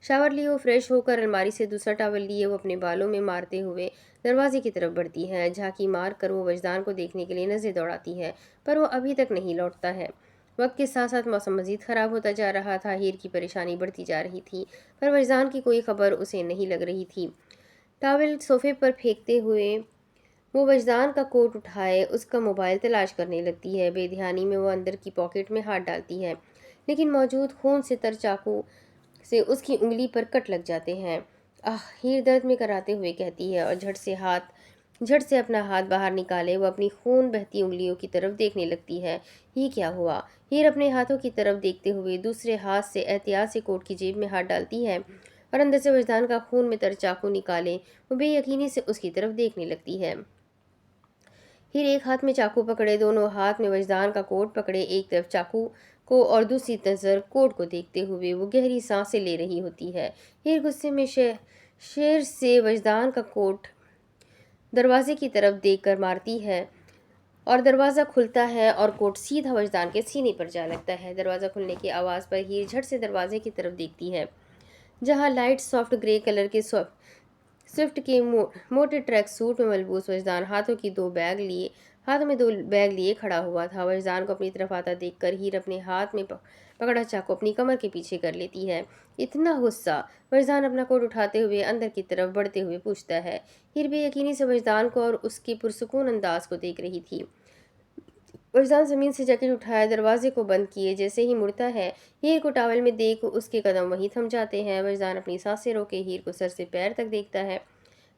शावर लिए वो फ्रेश होकर अलमारी से दूसरा टॉवल लिए वो अपने बालों में मारते हुए दरवाजे की तरफ बढ़ती है। झांकी मार कर वो वजदान को देखने के लिए नजरें दौड़ाती है, पर वो अभी तक नहीं लौटता है। वक्त के साथ साथ मौसम मजीद ख़राब होता जा रहा था। हीर की परेशानी बढ़ती जा रही थी, पर वजदान की कोई खबर उसे नहीं लग रही थी। टॉवल सोफे पर फेंकते हुए वो वजदान का कोट उठाए उसका मोबाइल तलाश करने लगती है। बेध्यानी में वो अंदर की पॉकेट में हाथ डालती है, लेकिन मौजूद खून से तर चाकू से उसकी उंगली पर कट लग जाते हैं। आह, हीर दर्द में कराते हुए कहती है और झट से अपना हाथ बाहर निकाले वो अपनी खून बहती उंगलियों की तरफ देखने लगती है। ये क्या हुआ? हीर अपने हाथों की तरफ देखते हुए दूसरे हाथ से एहतियात से कोट की जेब में हाथ डालती है और अंदर से वजदान का खून में तर चाकू निकाले वो बेयकीनी से उसकी तरफ देखने लगती है। हीर एक हाथ में चाकू पकड़े, दोनों हाथ में वजदान का कोट पकड़े, एक तरफ चाकू को और दूसरी नजर कोट को देखते हुए वो गहरी सांसें ले रही होती है। हीर गुस्से में शेर से वजदान का कोट दरवाजे की तरफ देखकर मारती है और दरवाज़ा खुलता है और कोट सीधा वजदान के सीने पर जा लगता है। दरवाज़ा खुलने की आवाज़ पर हीर झट से दरवाजे की तरफ देखती है, जहाँ लाइट सॉफ्ट ग्रे कलर के स्विफ्ट के मोटे ट्रैक सूट में मलबूस वजदान हाथों में 2 बैग लिए खड़ा हुआ था। वजदान को अपनी तरफ आता देखकर हीर अपने हाथ में पकड़ा चाकू अपनी कमर के पीछे कर लेती है। इतना गुस्सा! वजदान अपना कोट उठाते हुए अंदर की तरफ बढ़ते हुए पूछता है। हीर बेयकीनी से वजदान को और उसके पुरसुकून अंदाज को देख रही थी। वजदान जमीन से जैकेट उठाए दरवाजे को बंद किए जैसे ही मुड़ता है, हीर को टॉवल में देख उसके कदम वहीं थम जाते हैं। वजदान अपनी सांसें रोके हीर को सर से पैर तक देखता है।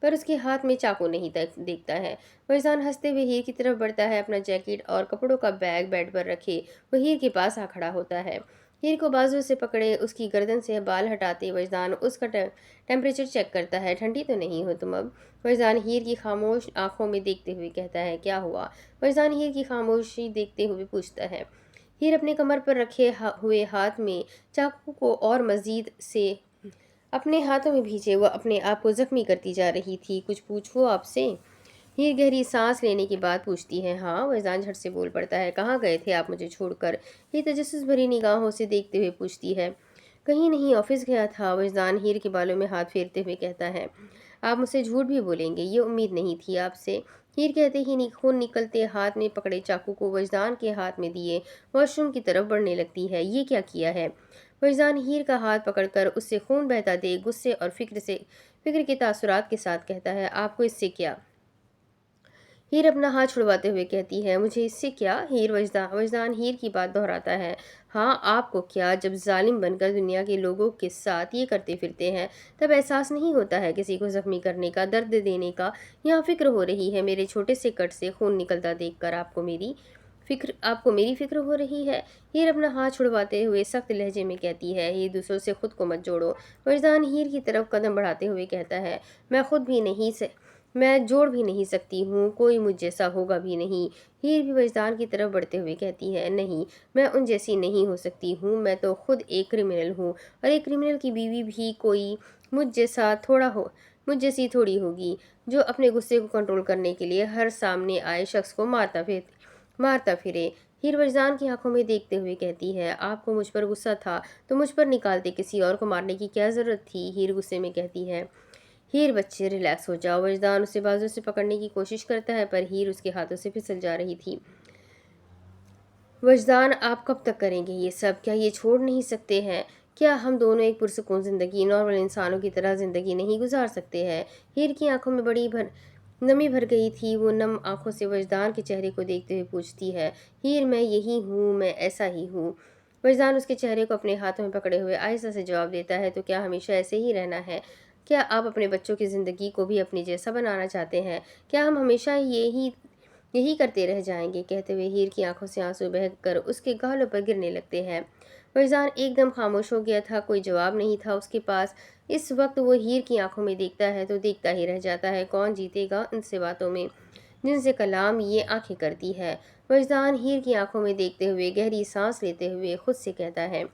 पर उसके हाथ में चाकू नहीं देखता है। वजदान हंसते हुए हीर की तरफ बढ़ता है। अपना जैकेट और कपड़ों का बैग बेड पर रखे वो हीर के पास आ खड़ा होता है। हीर को बाजू से पकड़े उसकी गर्दन से बाल हटाते वजदान उसका टेम्परेचर चेक करता है। ठंडी तो नहीं हो तुम अब? वजदान हीर की खामोश आंखों में देखते हुए कहता है। क्या हुआ? वजदान हीर की खामोशी देखते हुए पूछता है। हीर अपने कमर पर रखे हुए हाथ में चाकू को और मजीद से अपने हाथों में भींचे वह अपने आप को जख्मी करती जा रही थी। कुछ पूछूं आपसे? हीर गहरी सांस लेने के बाद पूछती है। हाँ। वजदान झट से बोल पड़ता है। कहाँ गए थे आप मुझे छोड़कर? हीर तजस्सुस भरी निगाहों से देखते हुए पूछती है। कहीं नहीं, ऑफिस गया था। वजदान हीर के बालों में हाथ फेरते हुए कहता है। आप मुझसे झूठ भी बोलेंगे, ये उम्मीद नहीं थी आपसे। हीर कहते ही खून निकलते हाथ में पकड़े चाकू को वजदान के हाथ में दिए वॉशरूम की तरफ बढ़ने लगती है। ये क्या किया है? वजदान हीर का हाथ पकड़कर उससे खून बहता देख गुस्से और फिक्र के तासुरात के साथ कहता है। आपको इससे क्या? हीर अपना हाथ छुड़वाते हुए कहती है। मुझे इससे क्या? वजदान हीर की बात दोहराता है। हाँ, आपको क्या? जब जालिम बनकर दुनिया के लोगों के साथ ये करते फिरते हैं तब एहसास नहीं होता है किसी को जख्मी करने का, दर्द देने का? यहाँ फिक्र हो रही है मेरे छोटे से कट से खून निकलता देखकर। आपको मेरी फिक्र हो रही है? हीर अपना हाथ छुड़वाते हुए सख्त लहजे में कहती है। ये दूसरों से खुद को मत जोड़ो। वजदान हीर की तरफ कदम बढ़ाते हुए कहता है। मैं जोड़ भी नहीं सकती हूँ, कोई मुझ जैसा होगा भी नहीं। हीर भी वजदान की तरफ बढ़ते हुए कहती है। नहीं, मैं उन जैसी नहीं हो सकती हूँ। मैं तो खुद एक क्रिमिनल हूँ और एक क्रिमिनल की बीवी भी कोई मुझ जैसा थोड़ा हो मुझ जैसी थोड़ी होगी, जो अपने गुस्से को कंट्रोल करने के लिए हर सामने आए शख्स को मारता फिरे। हीर वजदान की आंखों में देखते हुए कहती है। आपको मुझ पर गुस्सा था तो मुझ पर निकालते, किसी और को मारने की क्या जरूरत थी? हीर गुस्से में कहती है। हीर बच्चे रिलैक्स हो जाओ। वजदान उसे बाजू से पकड़ने की कोशिश करता है पर हीर उसके हाथों से फिसल जा रही थी। वजदान, आप कब तक करेंगे ये सब? क्या ये छोड़ नहीं सकते हैं? क्या हम दोनों एक पुरसुकून जिंदगी नॉर्मल इंसानों की तरह जिंदगी नहीं गुजार सकते हैं? हीर की आंखों में बड़ी नमी भर गई थी। वो नम आंखों से वजदान के चेहरे को देखते हुए पूछती है। हीर, मैं यही हूँ, मैं ऐसा ही हूँ। वजदान उसके चेहरे को अपने हाथों में पकड़े हुए आहिस्ता से जवाब देता है। तो क्या हमेशा ऐसे ही रहना है? क्या आप अपने बच्चों की ज़िंदगी को भी अपनी जैसा बनाना चाहते हैं? क्या हम हमेशा यही करते रह जाएंगे? कहते हुए हीर की आंखों से आंसू बहकर उसके गालों पर गिरने लगते हैं। फैजान एकदम खामोश हो गया था। कोई जवाब नहीं था उसके पास। इस वक्त वो हीर की आंखों में देखता है तो देखता ही रह जाता है। कौन जीतेगा उनसे बातों में जिनसे कलाम ये आंखें करती है? वजदान हीर की आंखों में देखते हुए गहरी सांस लेते हुए खुद से कहता है।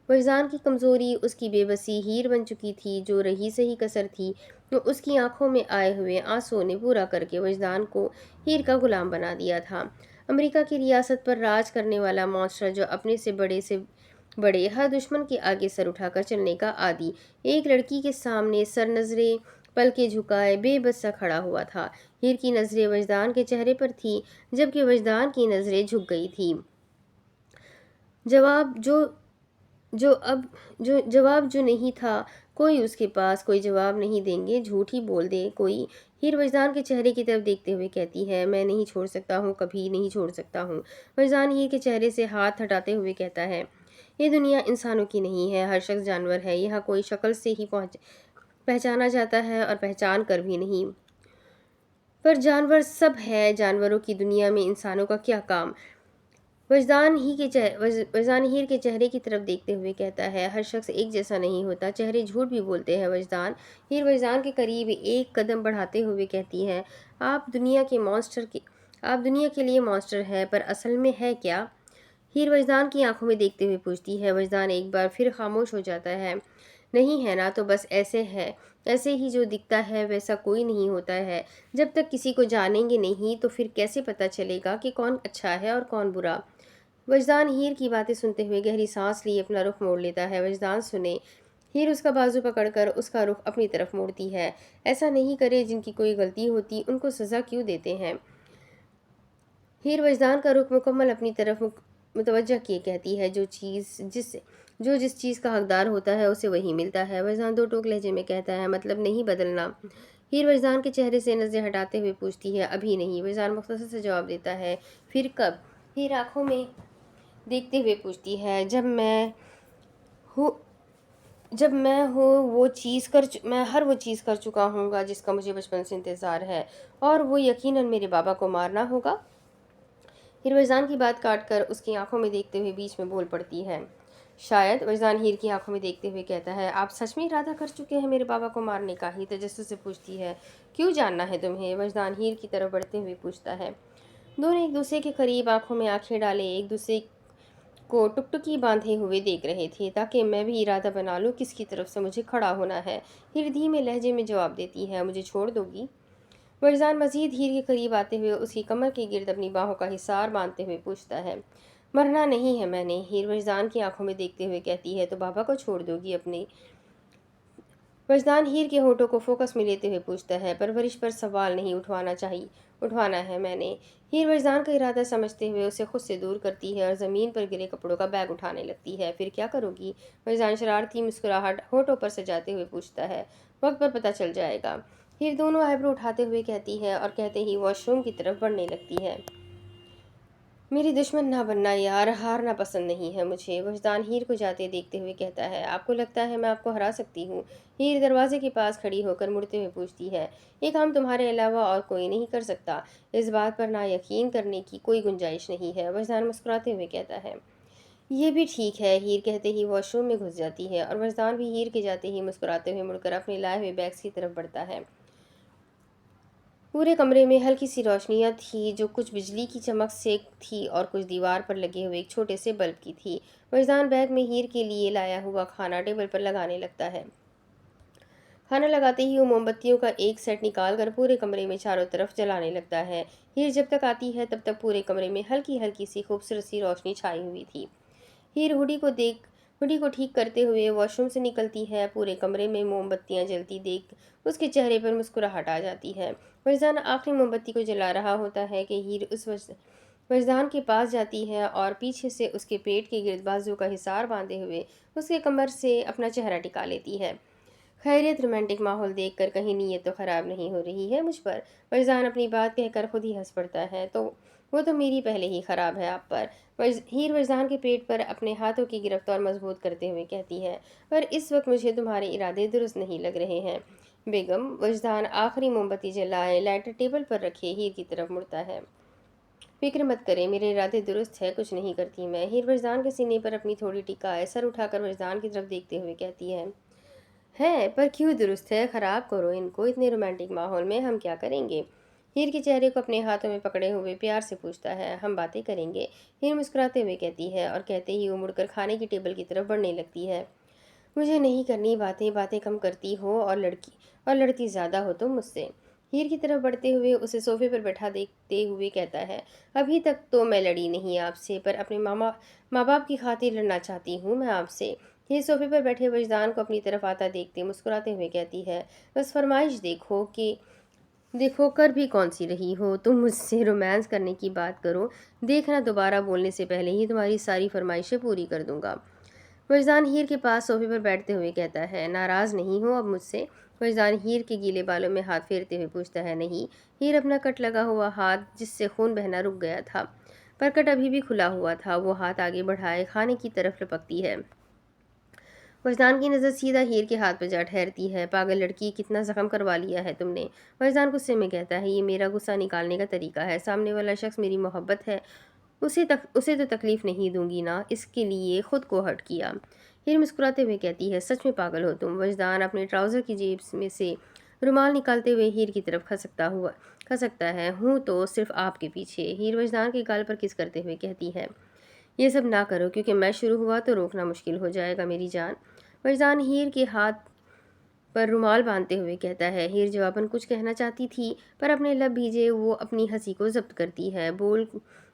वजदान की कमज़ोरी, उसकी बेबसी हीर बन चुकी थी। जो रही सही कसर थी तो उसकी आंखों में आए हुए आंसुओं ने पूरा करके वजदान को हीर का गुलाम बना दिया था। अमेरिका की रियासत पर राज करने वाला मॉन्स्टर, जो अपने से बड़े हर दुश्मन के आगे सर उठाकर चलने का आदी, एक लड़की के सामने सर नजरे पलके झुकाए बेबस सा खड़ा हुआ था। हीर की नजरें वजदान के चेहरे पर थी, जबकि वजदान की नजरें झुक गई थी। जवाब जो जो अब जो जवाब जो नहीं था कोई उसके पास, कोई जवाब नहीं देंगे, झूठ ही बोल दे कोई। हीर वजदान के चेहरे की तरफ देखते हुए कहती है। मैं नहीं छोड़ सकता हूँ, कभी नहीं छोड़ सकता हूँ। वजदान हीर के चेहरे से हाथ हटाते हुए कहता है। ये दुनिया इंसानों की नहीं है, हर शख्स जानवर है। यहाँ कोई शक्ल से ही पहचाना जाता है और पहचान कर भी नहीं। पर जानवर सब है, जानवरों की दुनिया में इंसानों का क्या काम? वजदान हीर के चेहरे की तरफ देखते हुए कहता है। हर शख्स एक जैसा नहीं होता, चेहरे झूठ भी बोलते हैं वजदान। हीर वजदान के करीब एक कदम बढ़ाते हुए कहती है। आप दुनिया के लिए मॉन्स्टर है, पर असल में है क्या? हीर वजदान की आंखों में देखते हुए पूछती है। वजदान एक बार फिर खामोश हो जाता है। नहीं है ना, तो बस ऐसे है। ऐसे ही जो दिखता है वैसा कोई नहीं होता है। जब तक किसी को जानेंगे नहीं तो फिर कैसे पता चलेगा कि कौन अच्छा है और कौन बुरा? वजदान हीर की बातें सुनते हुए गहरी सांस लिए अपना रुख मोड़ लेता है। वजदान सुने। हीर उसका बाजू पकड़कर उसका रुख अपनी तरफ मोड़ती है। ऐसा नहीं करे, जिनकी कोई गलती होती उनको सज़ा क्यों देते हैं? हीर वजदान का रुख मुकम्मल अपनी तरफ मुतवज्जा किए कहती है। जो जिस चीज़ का हकदार होता है उसे वही मिलता है। वजदान दो टोक लहजे में कहता है। मतलब नहीं बदलना? हीर वजदान के चेहरे से नजरें हटाते हुए पूछती है। अभी नहीं। वजदान मुख्तसर से जवाब देता है। फिर कब? हीर आंखों में देखते हुए पूछती है। जब मैं हूँ जब मैं हर वो चीज़ कर चुका हूँगा जिसका मुझे बचपन से इंतज़ार है, और वो यकीनन मेरे बाबा को मारना होगा। हीर वजदान की बात काट कर उसकी आंखों में देखते हुए बीच में बोल पड़ती है। शायद। वजदान हीर की आंखों में देखते हुए कहता है, आप सच में इरादा कर चुके हैं मेरे बाबा को मारने का? ही तजस्सुस से पूछती है। क्यों जानना है तुम्हें? वजदान हीर की तरफ बढ़ते हुए पूछता है। दोनों एक दूसरे के करीब आंखों में आंखें डाले एक दूसरे को टुकटुकी बांधे हुए देख रहे थे, ताकि मैं भी इरादा बना लूं किसकी तरफ से मुझे खड़ा होना है। हीर धीमे लहजे में जवाब देती है, मुझे छोड़ दोगी? फरजान मजीद हीर के करीब आते हुए उसकी कमर के गिर्द अपनी बाहों का हिसार बांधते हुए पूछता है। मरना नहीं है मैंने, हीर वजदान की आंखों में देखते हुए कहती है। तो बाबा को छोड़ दोगी अपने? वजदान हीर के होठों को फोकस में लेते हुए पूछता है। परवरिश पर सवाल नहीं उठवाना है मैंने। हीर वजदान का इरादा समझते हुए उसे खुद से दूर करती है और ज़मीन पर गिरे कपड़ों का बैग उठाने लगती है। फिर क्या करोगी? वजदान शरारती मुस्कुराहट होठों पर सजाते हुए पूछता है। वक्त पर पता चल जाएगा, हीर दोनों आईब्रो उठाते हुए कहती है, और कहते ही वॉशरूम की तरफ बढ़ने लगती है। मेरी दुश्मन ना बनना यार, हारना पसंद नहीं है मुझे। वजदान हीर को जाते देखते हुए कहता है, आपको लगता है मैं आपको हरा सकती हूँ? हीर दरवाजे के पास खड़ी होकर मुड़ते हुए पूछती है। ये काम तुम्हारे अलावा और कोई नहीं कर सकता, इस बात पर ना यकीन करने की कोई गुंजाइश नहीं है। वजदान मुस्कुराते हुए कहता है। ये भी ठीक है, हीर कहते ही वॉशरूम में घुस जाती है, और वजदान भी हीर के जाते ही मुस्कुराते हुए मुड़कर अपने लाए हुए बैग्स की तरफ बढ़ता है। पूरे कमरे में हल्की सी रोशनियां थी, जो कुछ बिजली की चमक से थी और कुछ दीवार पर लगे हुए एक छोटे से बल्ब की थी। वजदान बैग में हीर के लिए लाया हुआ खाना टेबल पर लगाने लगता है। खाना लगाते ही वो मोमबत्तियों का एक सेट निकाल कर पूरे कमरे में चारों तरफ जलाने लगता है। हीर जब तक आती है तब तक पूरे कमरे में हल्की हल्की सी खूबसूरत सी रोशनी छाई हुई थी। हीर हुडी को ठीक करते हुए वॉशरूम से निकलती है। पूरे कमरे में मोमबत्तियां जलती देख उसके चेहरे पर मुस्कुराहट आ जाती है। वजदान आखिरी मोमबत्ती को जला रहा होता है कि हीर वजदान के पास जाती है और पीछे से उसके पेट के गिर्द बाजू का हिसार बांधे हुए उसके कमर से अपना चेहरा टिका लेती है। खैरियत, रोमांटिक माहौल देखकर कहीं नीयत तो ख़राब नहीं हो रही है मुझ पर? फरजान अपनी बात कहकर खुद ही हंस पड़ता है। तो वो तो मेरी पहले ही ख़राब है आप पर। हीर फरजान के पेट पर अपने हाथों की गिरफ्त और मजबूत करते हुए कहती है, पर इस वक्त मुझे तुम्हारे इरादे दुरुस्त नहीं लग रहे हैं बेगम। वजदान आखिरी मोमबत्ती जलाए लाइटर टेबल पर रखे हीर की तरफ मुड़ता है। फिक्र मत करें, मेरे इरादे दुरुस्त है, कुछ नहीं करती मैं। हीर वजदान के सीने पर अपनी थोड़ी टिकाए सर उठाकर वजदान की तरफ देखते हुए कहती है, पर क्यों दुरुस्त है? ख़राब करो इनको, इतने रोमांटिक माहौल में हम क्या करेंगे? हीर के चेहरे को अपने हाथों में पकड़े हुए प्यार से पूछता है। हम बातें करेंगे, हीर मुस्कुराते हुए कहती है, और कहते ही वो मुड़कर खाने की टेबल की तरफ बढ़ने लगती है। मुझे नहीं करनी बातें, बातें कम करती हो और लड़ती ज़्यादा हो तुम मुझसे। हीर की तरफ बढ़ते हुए उसे सोफे पर बैठा देखते हुए कहता है, अभी तक तो मैं लड़ी नहीं आपसे, पर अपने माँ बाप की खातिर लड़ना चाहती हूँ मैं आपसे। हीर सोफे पर बैठे वजदान को अपनी तरफ आता देखते मुस्कुराते हुए कहती है, बस फरमाइश देखो कर भी कौन सी रही हो तुम? मुझसे रोमांस करने की बात करो, देखना दोबारा बोलने से पहले ही तुम्हारी सारी फरमाइशें पूरी कर दूंगा। वजदान हीर के पास सोफे पर बैठते हुए कहता है, नाराज़ नहीं हो अब मुझसे? वजदान हीर के गीले बालों में हाथ फेरते हुए पूछता है। नहीं। हीर अपना कट लगा हुआ हाथ, जिससे खून बहना रुक गया था पर कट अभी भी खुला हुआ था, वो हाथ आगे बढ़ाए खाने की तरफ लपकती है। वजदान की नज़र सीधा हीर के हाथ पर जा ठहरती है। पागल लड़की, कितना जख्म करवा लिया है तुमने? वजदान गुस्से में कहता है, ये मेरा गुस्सा निकालने का तरीका है? सामने वाला शख्स मेरी मोहब्बत है, उसे तो तकलीफ़ नहीं दूंगी ना, इसके लिए खुद को हर्ट किया। हीर मुस्कुराते हुए कहती है, सच में पागल हो तुम? वजदान अपने ट्राउज़र की जेब में से रुमाल निकालते हुए हीर की तरफ खसकता है। हूँ तो सिर्फ आपके पीछे। हीर वजदान के गाल पर किस करते हुए कहती है, ये सब ना करो, क्योंकि मैं शुरू हुआ तो रोकना मुश्किल हो जाएगा मेरी जान। वजदान हीर के हाथ पर रुमाल बांधते हुए कहता है। हीर जवाबन कुछ कहना चाहती थी, पर अपने लब भीजे वो अपनी हंसी को जब्त करती है। बोल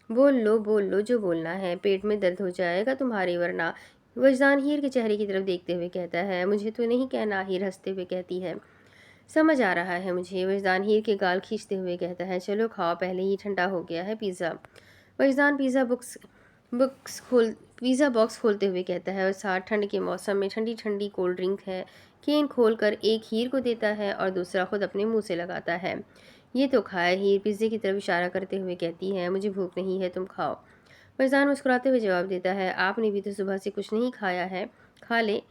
लो जो बोलना है, पेट में दर्द हो जाएगा तुम्हारे वरना। वजदान हीर के चेहरे की तरफ देखते हुए कहता है, मुझे तो नहीं कहना। हीर हंसते हुए कहती है, समझ आ रहा है मुझे। वजदान हीर के गाल खींचते हुए कहता है, चलो खाओ, पहले ही ठंडा हो गया है पिज़्ज़ा। वजदान बुक्स खोल पिज़्ज़ा बॉक्स खोलते हुए कहता है, और साथ ठंड के मौसम में ठंडी ठंडी कोल्ड ड्रिंक है। केन खोलकर एक हीर को देता है और दूसरा खुद अपने मुंह से लगाता है। ये तो खाए। हीर पिज़्ज़े की तरफ इशारा करते हुए कहती है, मुझे भूख नहीं है, तुम खाओ। फरजान मुस्कुराते हुए जवाब देता है, आपने भी तो सुबह से कुछ नहीं खाया है, खा ले।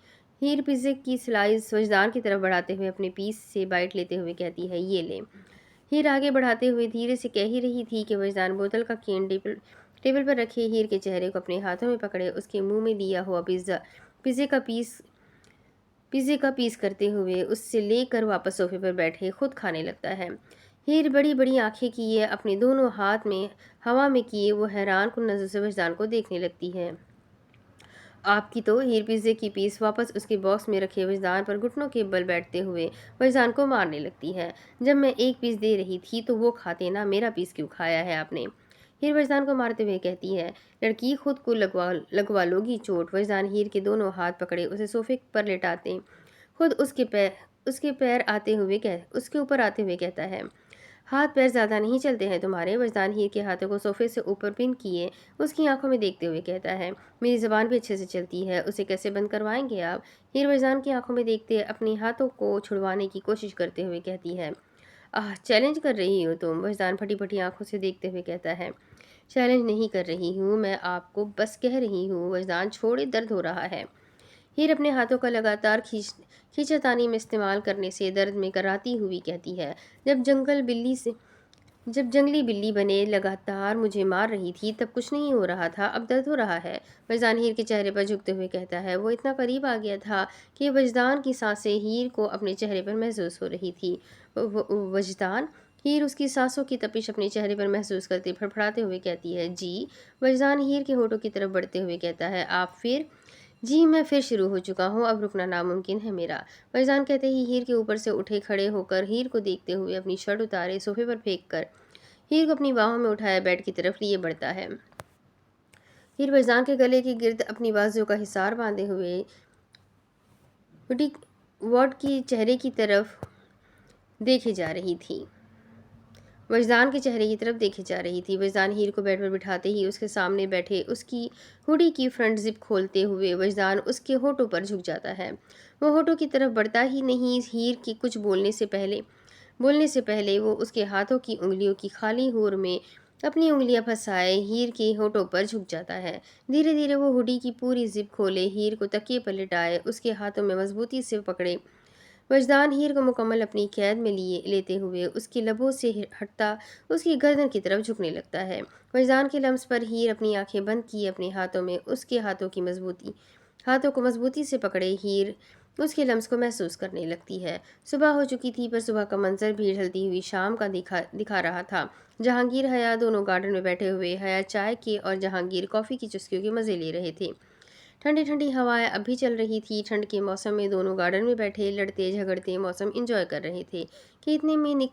हीर पिज़्ज़े की स्लाइस वजदान की तरफ बढ़ाते हुए अपने पीस से बाइट लेते हुए कहती है, ये ले। हीर आगे बढ़ाते हुए धीरे से कह ही रही थी कि वजदान बोतल का केन टेबल पर रखे हीर के चेहरे को अपने हाथों में पकड़े उसके मुंह में दिया हुआ पिज़्ज़े का पीस करते हुए उससे लेकर वापस सोफे पर बैठे खुद खाने लगता है। हीर बड़ी बड़ी आंखें किए अपने दोनों हाथ में हवा में किए वो हैरान कुन नज़र से वजदान को देखने लगती है। आपकी तो हीर पिज़्ज़े की पीस वापस उसके बॉक्स में रखे वजदान पर घुटनों के बल बैठते हुए वजदान को मारने लगती है। जब मैं एक पीस दे रही थी तो वो खाते ना, मेरा पीस क्यों खाया है आपने? हीर वजदान को मारते हुए कहती है, लड़की खुद को लगवा लोगी चोट। वजदान हीर के दोनों हाथ पकड़े उसे सोफे पर लेटाते खुद उसके ऊपर आते हुए कहता है, हाथ पैर ज़्यादा नहीं चलते हैं तुम्हारे। वजदान हीर के हाथों को सोफे से ऊपर पिन किए उसकी आंखों में देखते हुए कहता है, मेरी ज़बान भी अच्छे से चलती है, उसे कैसे बंद करवाएंगे आप? हीर वजदान की आंखों में देखते अपने हाथों को छुड़वाने की कोशिश करते हुए कहती है, आह, चैलेंज कर रही हो तुम? वजदान फटी फटी आंखों से देखते हुए कहता है, चैलेंज नहीं कर रही हूँ, मैं आपको बस कह रही हूँ। वजदान छोड़े, दर्द हो रहा है। हीर अपने हाथों का लगातार खींचातानी में इस्तेमाल करने से दर्द में कराती हुई कहती है, जब जंगली बिल्ली बने लगातार मुझे मार रही थी तब कुछ नहीं हो रहा था, अब दर्द हो रहा है। वजदान हीर के चेहरे पर झुकते हुए कहता है, वो इतना करीब आ गया था कि वजदान की सांसें हीर को अपने चेहरे पर महसूस हो रही थी। वजदान, हीर उसकी सांसों की तपिश अपने चेहरे पर महसूस करती फड़फड़ाते हुए कहती है, जी। वजदान हीर के होठों की तरफ बढ़ते हुए कहता है, आप फिर? जी, मैं फिर शुरू हो चुका हूँ, अब रुकना नामुमकिन है मेरा। फरजान कहते ही हीर के ऊपर से उठे खड़े होकर हीर को देखते हुए अपनी शर्ट उतारे सोफे पर फेंक कर हीर को अपनी बाहों में उठाए बेड की तरफ लिए बढ़ता है। हीर फरजान के गले के गिर्द अपनी बाजुओं का हिसार बांधे हुए वॉर्ड की चेहरे की तरफ देखे जा रही थी वजदान के चेहरे की तरफ देखे जा रही थी। वजदान हीर को बेड पर बिठाते ही उसके सामने बैठे उसकी हुडी की फ्रंट जिप खोलते हुए वजदान उसके होठों पर झुक जाता है। वो होठों की तरफ बढ़ता ही नहीं, हीर की कुछ बोलने से पहले वो उसके हाथों की उंगलियों की खाली हुर में अपनी उंगलियां फंसाए हीर के होठों पर झुक जाता है। धीरे धीरे वो हुडी की पूरी जिप खोले हीर को तकिए पर लिटाए उसके हाथों में मजबूती से पकड़े वजदान हीर को मुकम्मल अपनी कैद में लिए लेते हुए उसकी लबों से हटता उसकी गर्दन की तरफ झुकने लगता है। वजदान के लम्स पर हीर अपनी आंखें बंद किए अपने हाथों में उसके हाथों को मजबूती से पकड़े हीर उसके लम्स को महसूस करने लगती है। सुबह हो चुकी थी पर सुबह का मंजर भी ढलती हुई शाम का दिखा रहा था। जहांगीर हया दोनों गार्डन में बैठे हुए, हया चाय के और जहांगीर कॉफ़ी की चुस्कियों के मज़े ले रहे थे। ठंडी ठंडी हवाएं अब भी चल रही थी। ठंड के मौसम में दोनों गार्डन में बैठे लड़ते झगड़ते मौसम एंजॉय कर रहे थे कि इतने में निक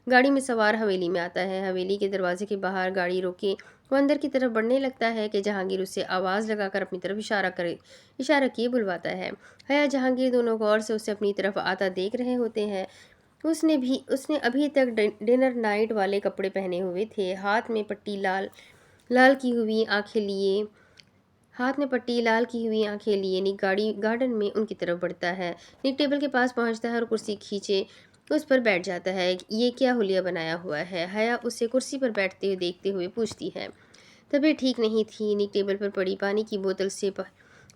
गाड़ी में सवार हवेली में आता है। हवेली के दरवाजे के बाहर गाड़ी रोके वो अंदर की तरफ बढ़ने लगता है कि जहांगीर उससे आवाज़ लगाकर अपनी तरफ इशारा किए बुलवाता है। हया जहांगीर दोनों गौर से उसे अपनी तरफ आता देख रहे होते हैं। उसने अभी तक डिनर नाइट वाले कपड़े पहने हुए थे। हाथ में पट्टी लाल की हुई आंखें लिए निक गार्डन में उनकी तरफ बढ़ता है। निक टेबल के पास पहुंचता है और कुर्सी खींचे उस पर बैठ जाता है। ये क्या हुलिया बनाया हुआ है? हया उसे कुर्सी पर बैठते हुए देखते हुए पूछती है। तबीयत ठीक नहीं थी। निक टेबल पर पड़ी पानी की बोतल से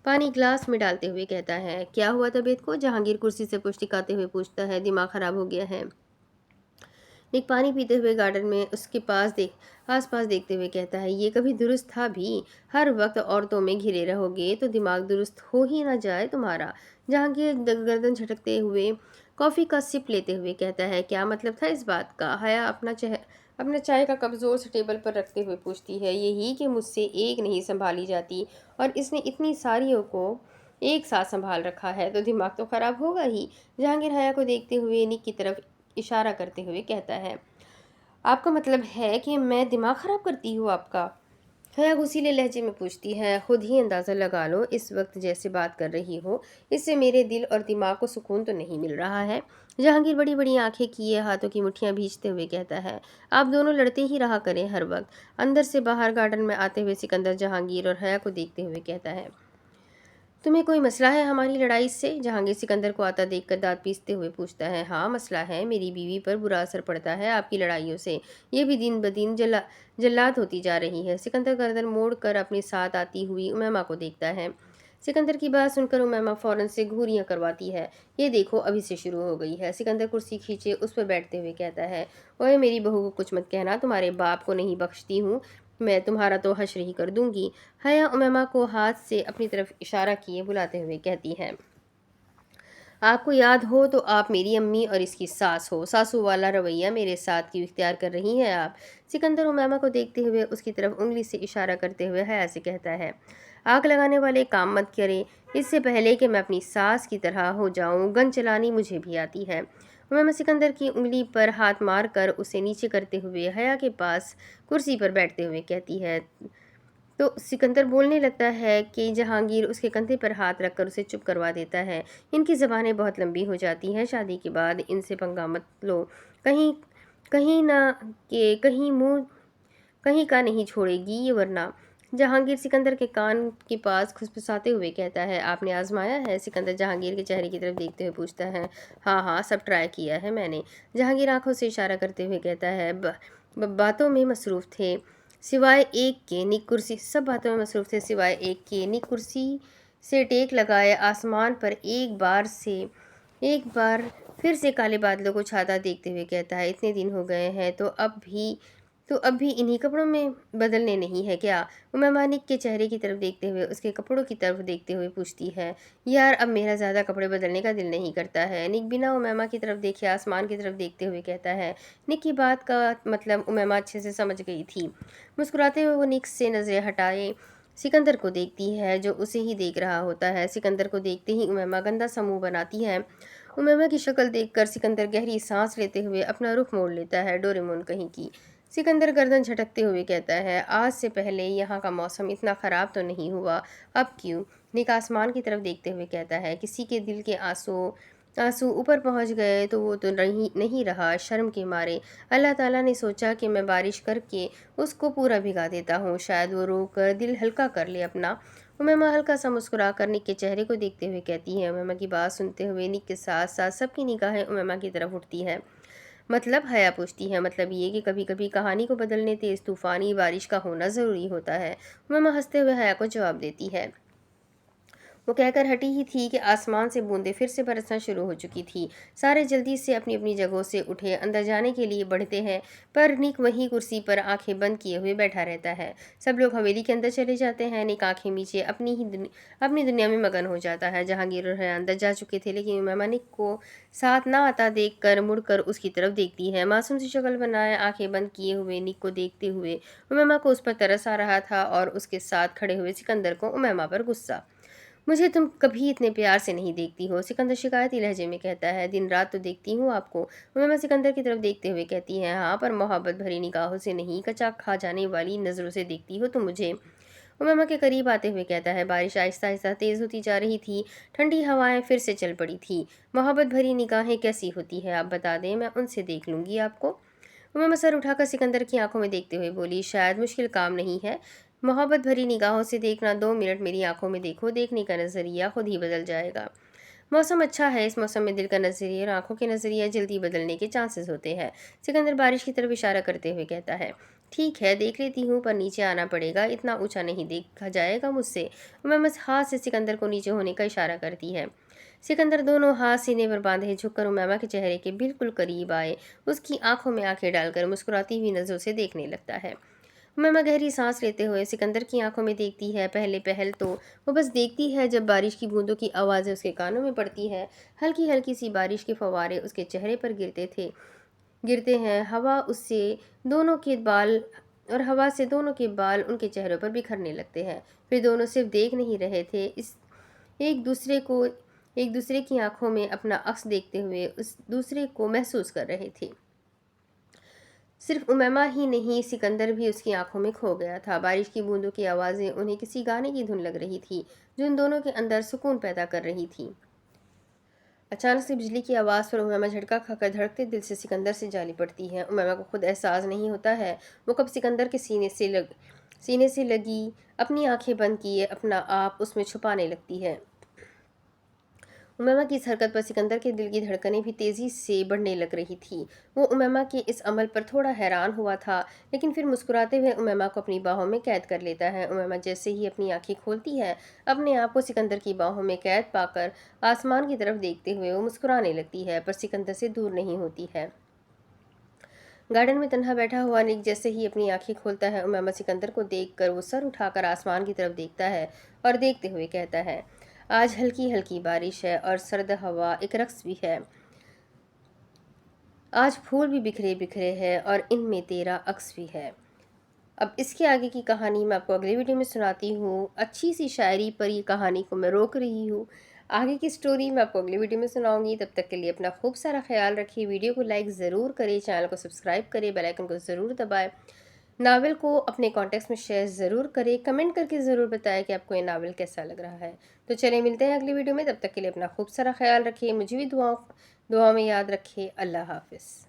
पानी ग्लास में डालते हुए कहता है, क्या हुआ तबीयत को? जहांगीर कुर्सी से पुश टिकाते हुए पूछता है, दिमाग खराब हो गया है। निक पानी पीते हुए गार्डन में उसके आसपास देखते हुए कहता है, ये कभी दुरुस्त था भी? हर वक्त औरतों में घिरे रहोगे तो दिमाग दुरुस्त हो ही ना जाए तुम्हारा। जहांगीर गर्दन झटकते हुए कॉफ़ी का सिप लेते हुए कहता है, क्या मतलब था इस बात का? हया अपना चाय का कप जोर से टेबल पर रखते हुए पूछती है, यही कि मुझसे एक नहीं संभाली जाती और इसने इतनी सारियों को एक साथ संभाल रखा है तो दिमाग तो खराब होगा ही। जहांगीर हया को देखते हुए निक की तरफ इशारा करते हुए कहता है, आपका मतलब है कि मैं दिमाग खराब करती हूँ आपका? हया घुसीले लहजे में पूछती है, खुद ही अंदाज़ा लगा लो इस वक्त जैसे बात कर रही हो इससे मेरे दिल और दिमाग को सुकून तो नहीं मिल रहा है। जहांगीर बड़ी बड़ी आंखें किए हाथों की मुट्ठियां भींचते हुए कहता है, आप दोनों लड़ते ही रहा करें हर वक्त। अंदर से बाहर गार्डन में आते हुए सिकंदर जहांगीर और हया को देखते हुए कहता है, तुम्हें कोई मसला है हमारी लड़ाई से? जहांगीर सिकंदर को आता देखकर दांत पीसते हुए पूछता है, हाँ मसला है, मेरी बीवी पर बुरा असर पड़ता है आपकी लड़ाइयों से। ये भी दिन ब दिन जल्लाद होती जा रही है। सिकंदर गर्दन मोड़ कर अपने साथ आती हुई उमैमा को देखता है। सिकंदर की बात सुनकर उमैमा फ़ौरन से घूरियाँ करवाती है। ये देखो अभी से शुरू हो गई है। सिकंदर कुर्सी खींचे उस पर बैठते हुए कहता है, ओए मेरी बहू को कुछ मत कहना, तुम्हारे बाप को नहीं बख्शती हूँ मैं, तुम्हारा तो हश्र ही कर दूंगी। हया उमैमा को हाथ से अपनी तरफ इशारा किए बुलाते हुए कहती है, आपको याद हो तो आप मेरी अम्मी और इसकी सास हो। सासू वाला रवैया मेरे साथ क्यों इख्तियार कर रही हैं आप? सिकंदर उमैमा को देखते हुए उसकी तरफ उंगली से इशारा करते हुए हया से कहता है, आग लगाने वाले काम मत करें, इससे पहले कि मैं अपनी सास की तरह हो जाऊं। गन चलानी मुझे भी आती है। उमैमा सिकंदर की उंगली पर हाथ मार कर उसे नीचे करते हुए हया के पास कुर्सी पर बैठते हुए कहती है। तो सिकंदर बोलने लगता है कि जहांगीर उसके कंधे पर हाथ रखकर उसे चुप करवा देता है। इनकी ज़बानें बहुत लंबी हो जाती हैं, शादी के बाद इनसे पंगा मत लो। कहीं कहीं ना कि कहीं मुंह कहीं का नहीं छोड़ेगी ये वरना। जहांगीर सिकंदर के कान के पास खुसफुसाते हुए कहता है, आपने आजमाया है? सिकंदर जहांगीर के चेहरे की तरफ देखते हुए पूछता है। हाँ हाँ, सब ट्राई किया है मैंने। जहांगीर आंखों से इशारा करते हुए कहता है, बातों में मसरूफ़ थे सिवाय एक के। निक कुर्सी सब बातों में मसरूफ़ थे सिवाय एक के। निक कुर्सी से टेक लगाए आसमान पर एक बार फिर से काले बादलों को छाता देखते हुए कहता है, इतने दिन हो गए हैं तो अब भी इन्हीं कपड़ों में बदलने नहीं है क्या? उमैमा निक के चेहरे की तरफ देखते हुए उसके कपड़ों की तरफ देखते हुए पूछती है, यार अब मेरा ज़्यादा कपड़े बदलने का दिल नहीं करता है। निक बिना उमैमा की तरफ देखे आसमान की तरफ देखते हुए कहता है। निक की बात का मतलब उमैमा अच्छे से समझ गई थी। मुस्कुराते हुए वो निक से नज़रें हटाए सिकंदर को देखती है जो उसे ही देख रहा होता है। सिकंदर को देखते ही उमैमा गंदा सा मुंह बनाती है। उमैमा की शक्ल देखकर सिकंदर गहरी सांस लेते हुए अपना रुख मोड़ लेता है, डोरेमोन कहीं की। सिकंदर गर्दन झटकते हुए कहता है, आज से पहले यहाँ का मौसम इतना ख़राब तो नहीं हुआ, अब क्यों? निक आसमान की तरफ देखते हुए कहता है, किसी के दिल के आंसू आंसू ऊपर पहुँच गए तो वो तो नहीं रहा शर्म के मारे। अल्लाह ताला ने सोचा कि मैं बारिश करके उसको पूरा भिगा देता हूँ, शायद वो रो कर दिल हल्का कर ले अपना। उमैमा हल्का सा मुस्कुरा कर निक के चेहरे को देखते हुए कहती है। उमैमा की बात सुनते हुए निक के साथ साथ सबकी निगाहें उमैमा की तरफ उठती है। मतलब? हया पूछती है। मतलब ये कि कभी कभी कहानी को बदलने तेज़ तूफ़ानी बारिश का होना ज़रूरी होता है। उमैमा हंसते हुए हया को जवाब देती है। वो कहकर हटी ही थी कि आसमान से बूंदें फिर से बरसना शुरू हो चुकी थी। सारे जल्दी से अपनी अपनी जगहों से उठे अंदर जाने के लिए बढ़ते हैं, पर निक वहीं कुर्सी पर आंखें बंद किए हुए बैठा रहता है। सब लोग हवेली के अंदर चले जाते हैं। निक आंखें मीचे अपनी दुनिया में मगन हो जाता है। जहांगीर और हया अंदर जा चुके थे, लेकिन उमैमा निक को साथ ना आता देख कर मुड़कर उसकी तरफ देखती है। मासूम सी शक्ल बनाए आंखें बंद किए हुए निक को देखते हुए उमैमा को उस पर तरस आ रहा था और उसके साथ खड़े हुए सिकंदर को उमैमा पर गुस्सा। मुझे तुम कभी इतने प्यार से नहीं देखती हो, सिकंदर शिकायती लहजे में कहता है। दिन रात तो देखती हूँ आपको। उमैमा सिकंदर की तरफ देखते हुए कहती है, हाँ पर मोहब्बत भरी निगाहों से नहीं, कचा खा जाने वाली नज़रों से देखती हो तुम मुझे। उमैमा के करीब आते हुए कहता है। बारिश आहिस्ता आहिस्ता तेज़ होती जा रही थी। ठंडी हवाएं फिर से चल पड़ी थी। मोहब्बत भरी निगाहें कैसी होती है आप बता दें, मैं उनसे देख लूँगी आपको। उमैमा सर उठाकर सिकंदर की आंखों में देखते हुए बोली, शायद मुश्किल काम नहीं है। मोहब्बत भरी निगाहों से देखना, 2 मिनट मेरी आंखों में देखो, देखने का नज़रिया खुद ही बदल जाएगा। मौसम अच्छा है, इस मौसम में दिल का नज़रिया और आंखों के नज़रिया जल्दी बदलने के चांसेस होते हैं। सिकंदर बारिश की तरफ इशारा करते हुए कहता है। ठीक है, देख लेती हूँ, पर नीचे आना पड़ेगा, इतना ऊंचा नहीं देखा जाएगा मुझसे। उमैमा हाथ से सिकंदर को नीचे होने का इशारा करती है। सिकंदर दोनों हाथ सीने पर बांधे झुककर उमैमा के चेहरे के बिल्कुल करीब आए उसकी आंखों में आंखें डालकर मुस्कुराती हुई नज़रों से देखने लगता है। उमैमा गहरी सांस लेते हुए सिकंदर की आंखों में देखती है। पहले पहल तो वो बस देखती है, जब बारिश की बूंदों की आवाज़ें उसके कानों में पड़ती है, हल्की हल्की सी बारिश के फव्वारे उसके चेहरे पर गिरते हैं। हवा से दोनों के बाल उनके चेहरों पर बिखरने लगते हैं। फिर दोनों सिर्फ देख नहीं रहे थे, इस एक दूसरे को एक दूसरे की आंखों में अपना अक्स देखते हुए उस दूसरे को महसूस कर रहे थे। सिर्फ उमैमा ही नहीं, सिकंदर भी उसकी आंखों में खो गया था। बारिश की बूंदों की आवाज़ें उन्हें किसी गाने की धुन लग रही थी जो उन दोनों के अंदर सुकून पैदा कर रही थी। अचानक से बिजली की आवाज़ पर उमैमा झटका खाकर धड़कते दिल से सिकंदर से जा लिपटती है। उमैमा को खुद एहसास नहीं होता है वो कब सिकंदर के सीने से लगी अपनी आंखें बंद किए अपना आप उसमें छुपाने लगती है। उमैमा की इस हरकत पर सिकंदर के दिल की धड़कनें भी तेज़ी से बढ़ने लग रही थी। वो उमैमा के इस अमल पर थोड़ा हैरान हुआ था, लेकिन फिर मुस्कुराते हुए उमैमा को अपनी बाहों में कैद कर लेता है। उमैमा जैसे ही अपनी आंखें खोलती है, अपने आप को सिकंदर की बाहों में कैद पाकर आसमान की तरफ देखते हुए वो मुस्कुराने लगती है, पर सिकंदर से दूर नहीं होती है। गार्डन में तन्हा बैठा हुआ निक जैसे ही अपनी आंखें खोलता है, उमैमा सिकंदर को देखकर वो सर उठाकर आसमान की तरफ देखता है और देखते हुए कहता है, आज हल्की हल्की बारिश है और सर्द हवा एक रक्स भी है। आज फूल भी बिखरे बिखरे हैं और इनमें तेरा अक्स भी है। अब इसके आगे की कहानी मैं आपको अगली वीडियो में सुनाती हूँ। अच्छी सी शायरी पर ये कहानी को मैं रोक रही हूँ। आगे की स्टोरी मैं आपको अगली वीडियो में सुनाऊंगी। तब तक के लिए अपना खूब सारा ख्याल रखिए। वीडियो को लाइक ज़रूर करें, चैनल को सब्सक्राइब करें, बेल आइकन को ज़रूर दबाएं। नावल को अपने कॉन्टेक्स्ट में शेयर ज़रूर करें, कमेंट करके ज़रूर बताएं कि आपको ये नावल कैसा लग रहा है। तो चलिए मिलते हैं अगली वीडियो में। तब तक के लिए अपना खूब सारा ख्याल रखिए, मुझे भी दुआ में याद रखिए। अल्लाह हाफिज़।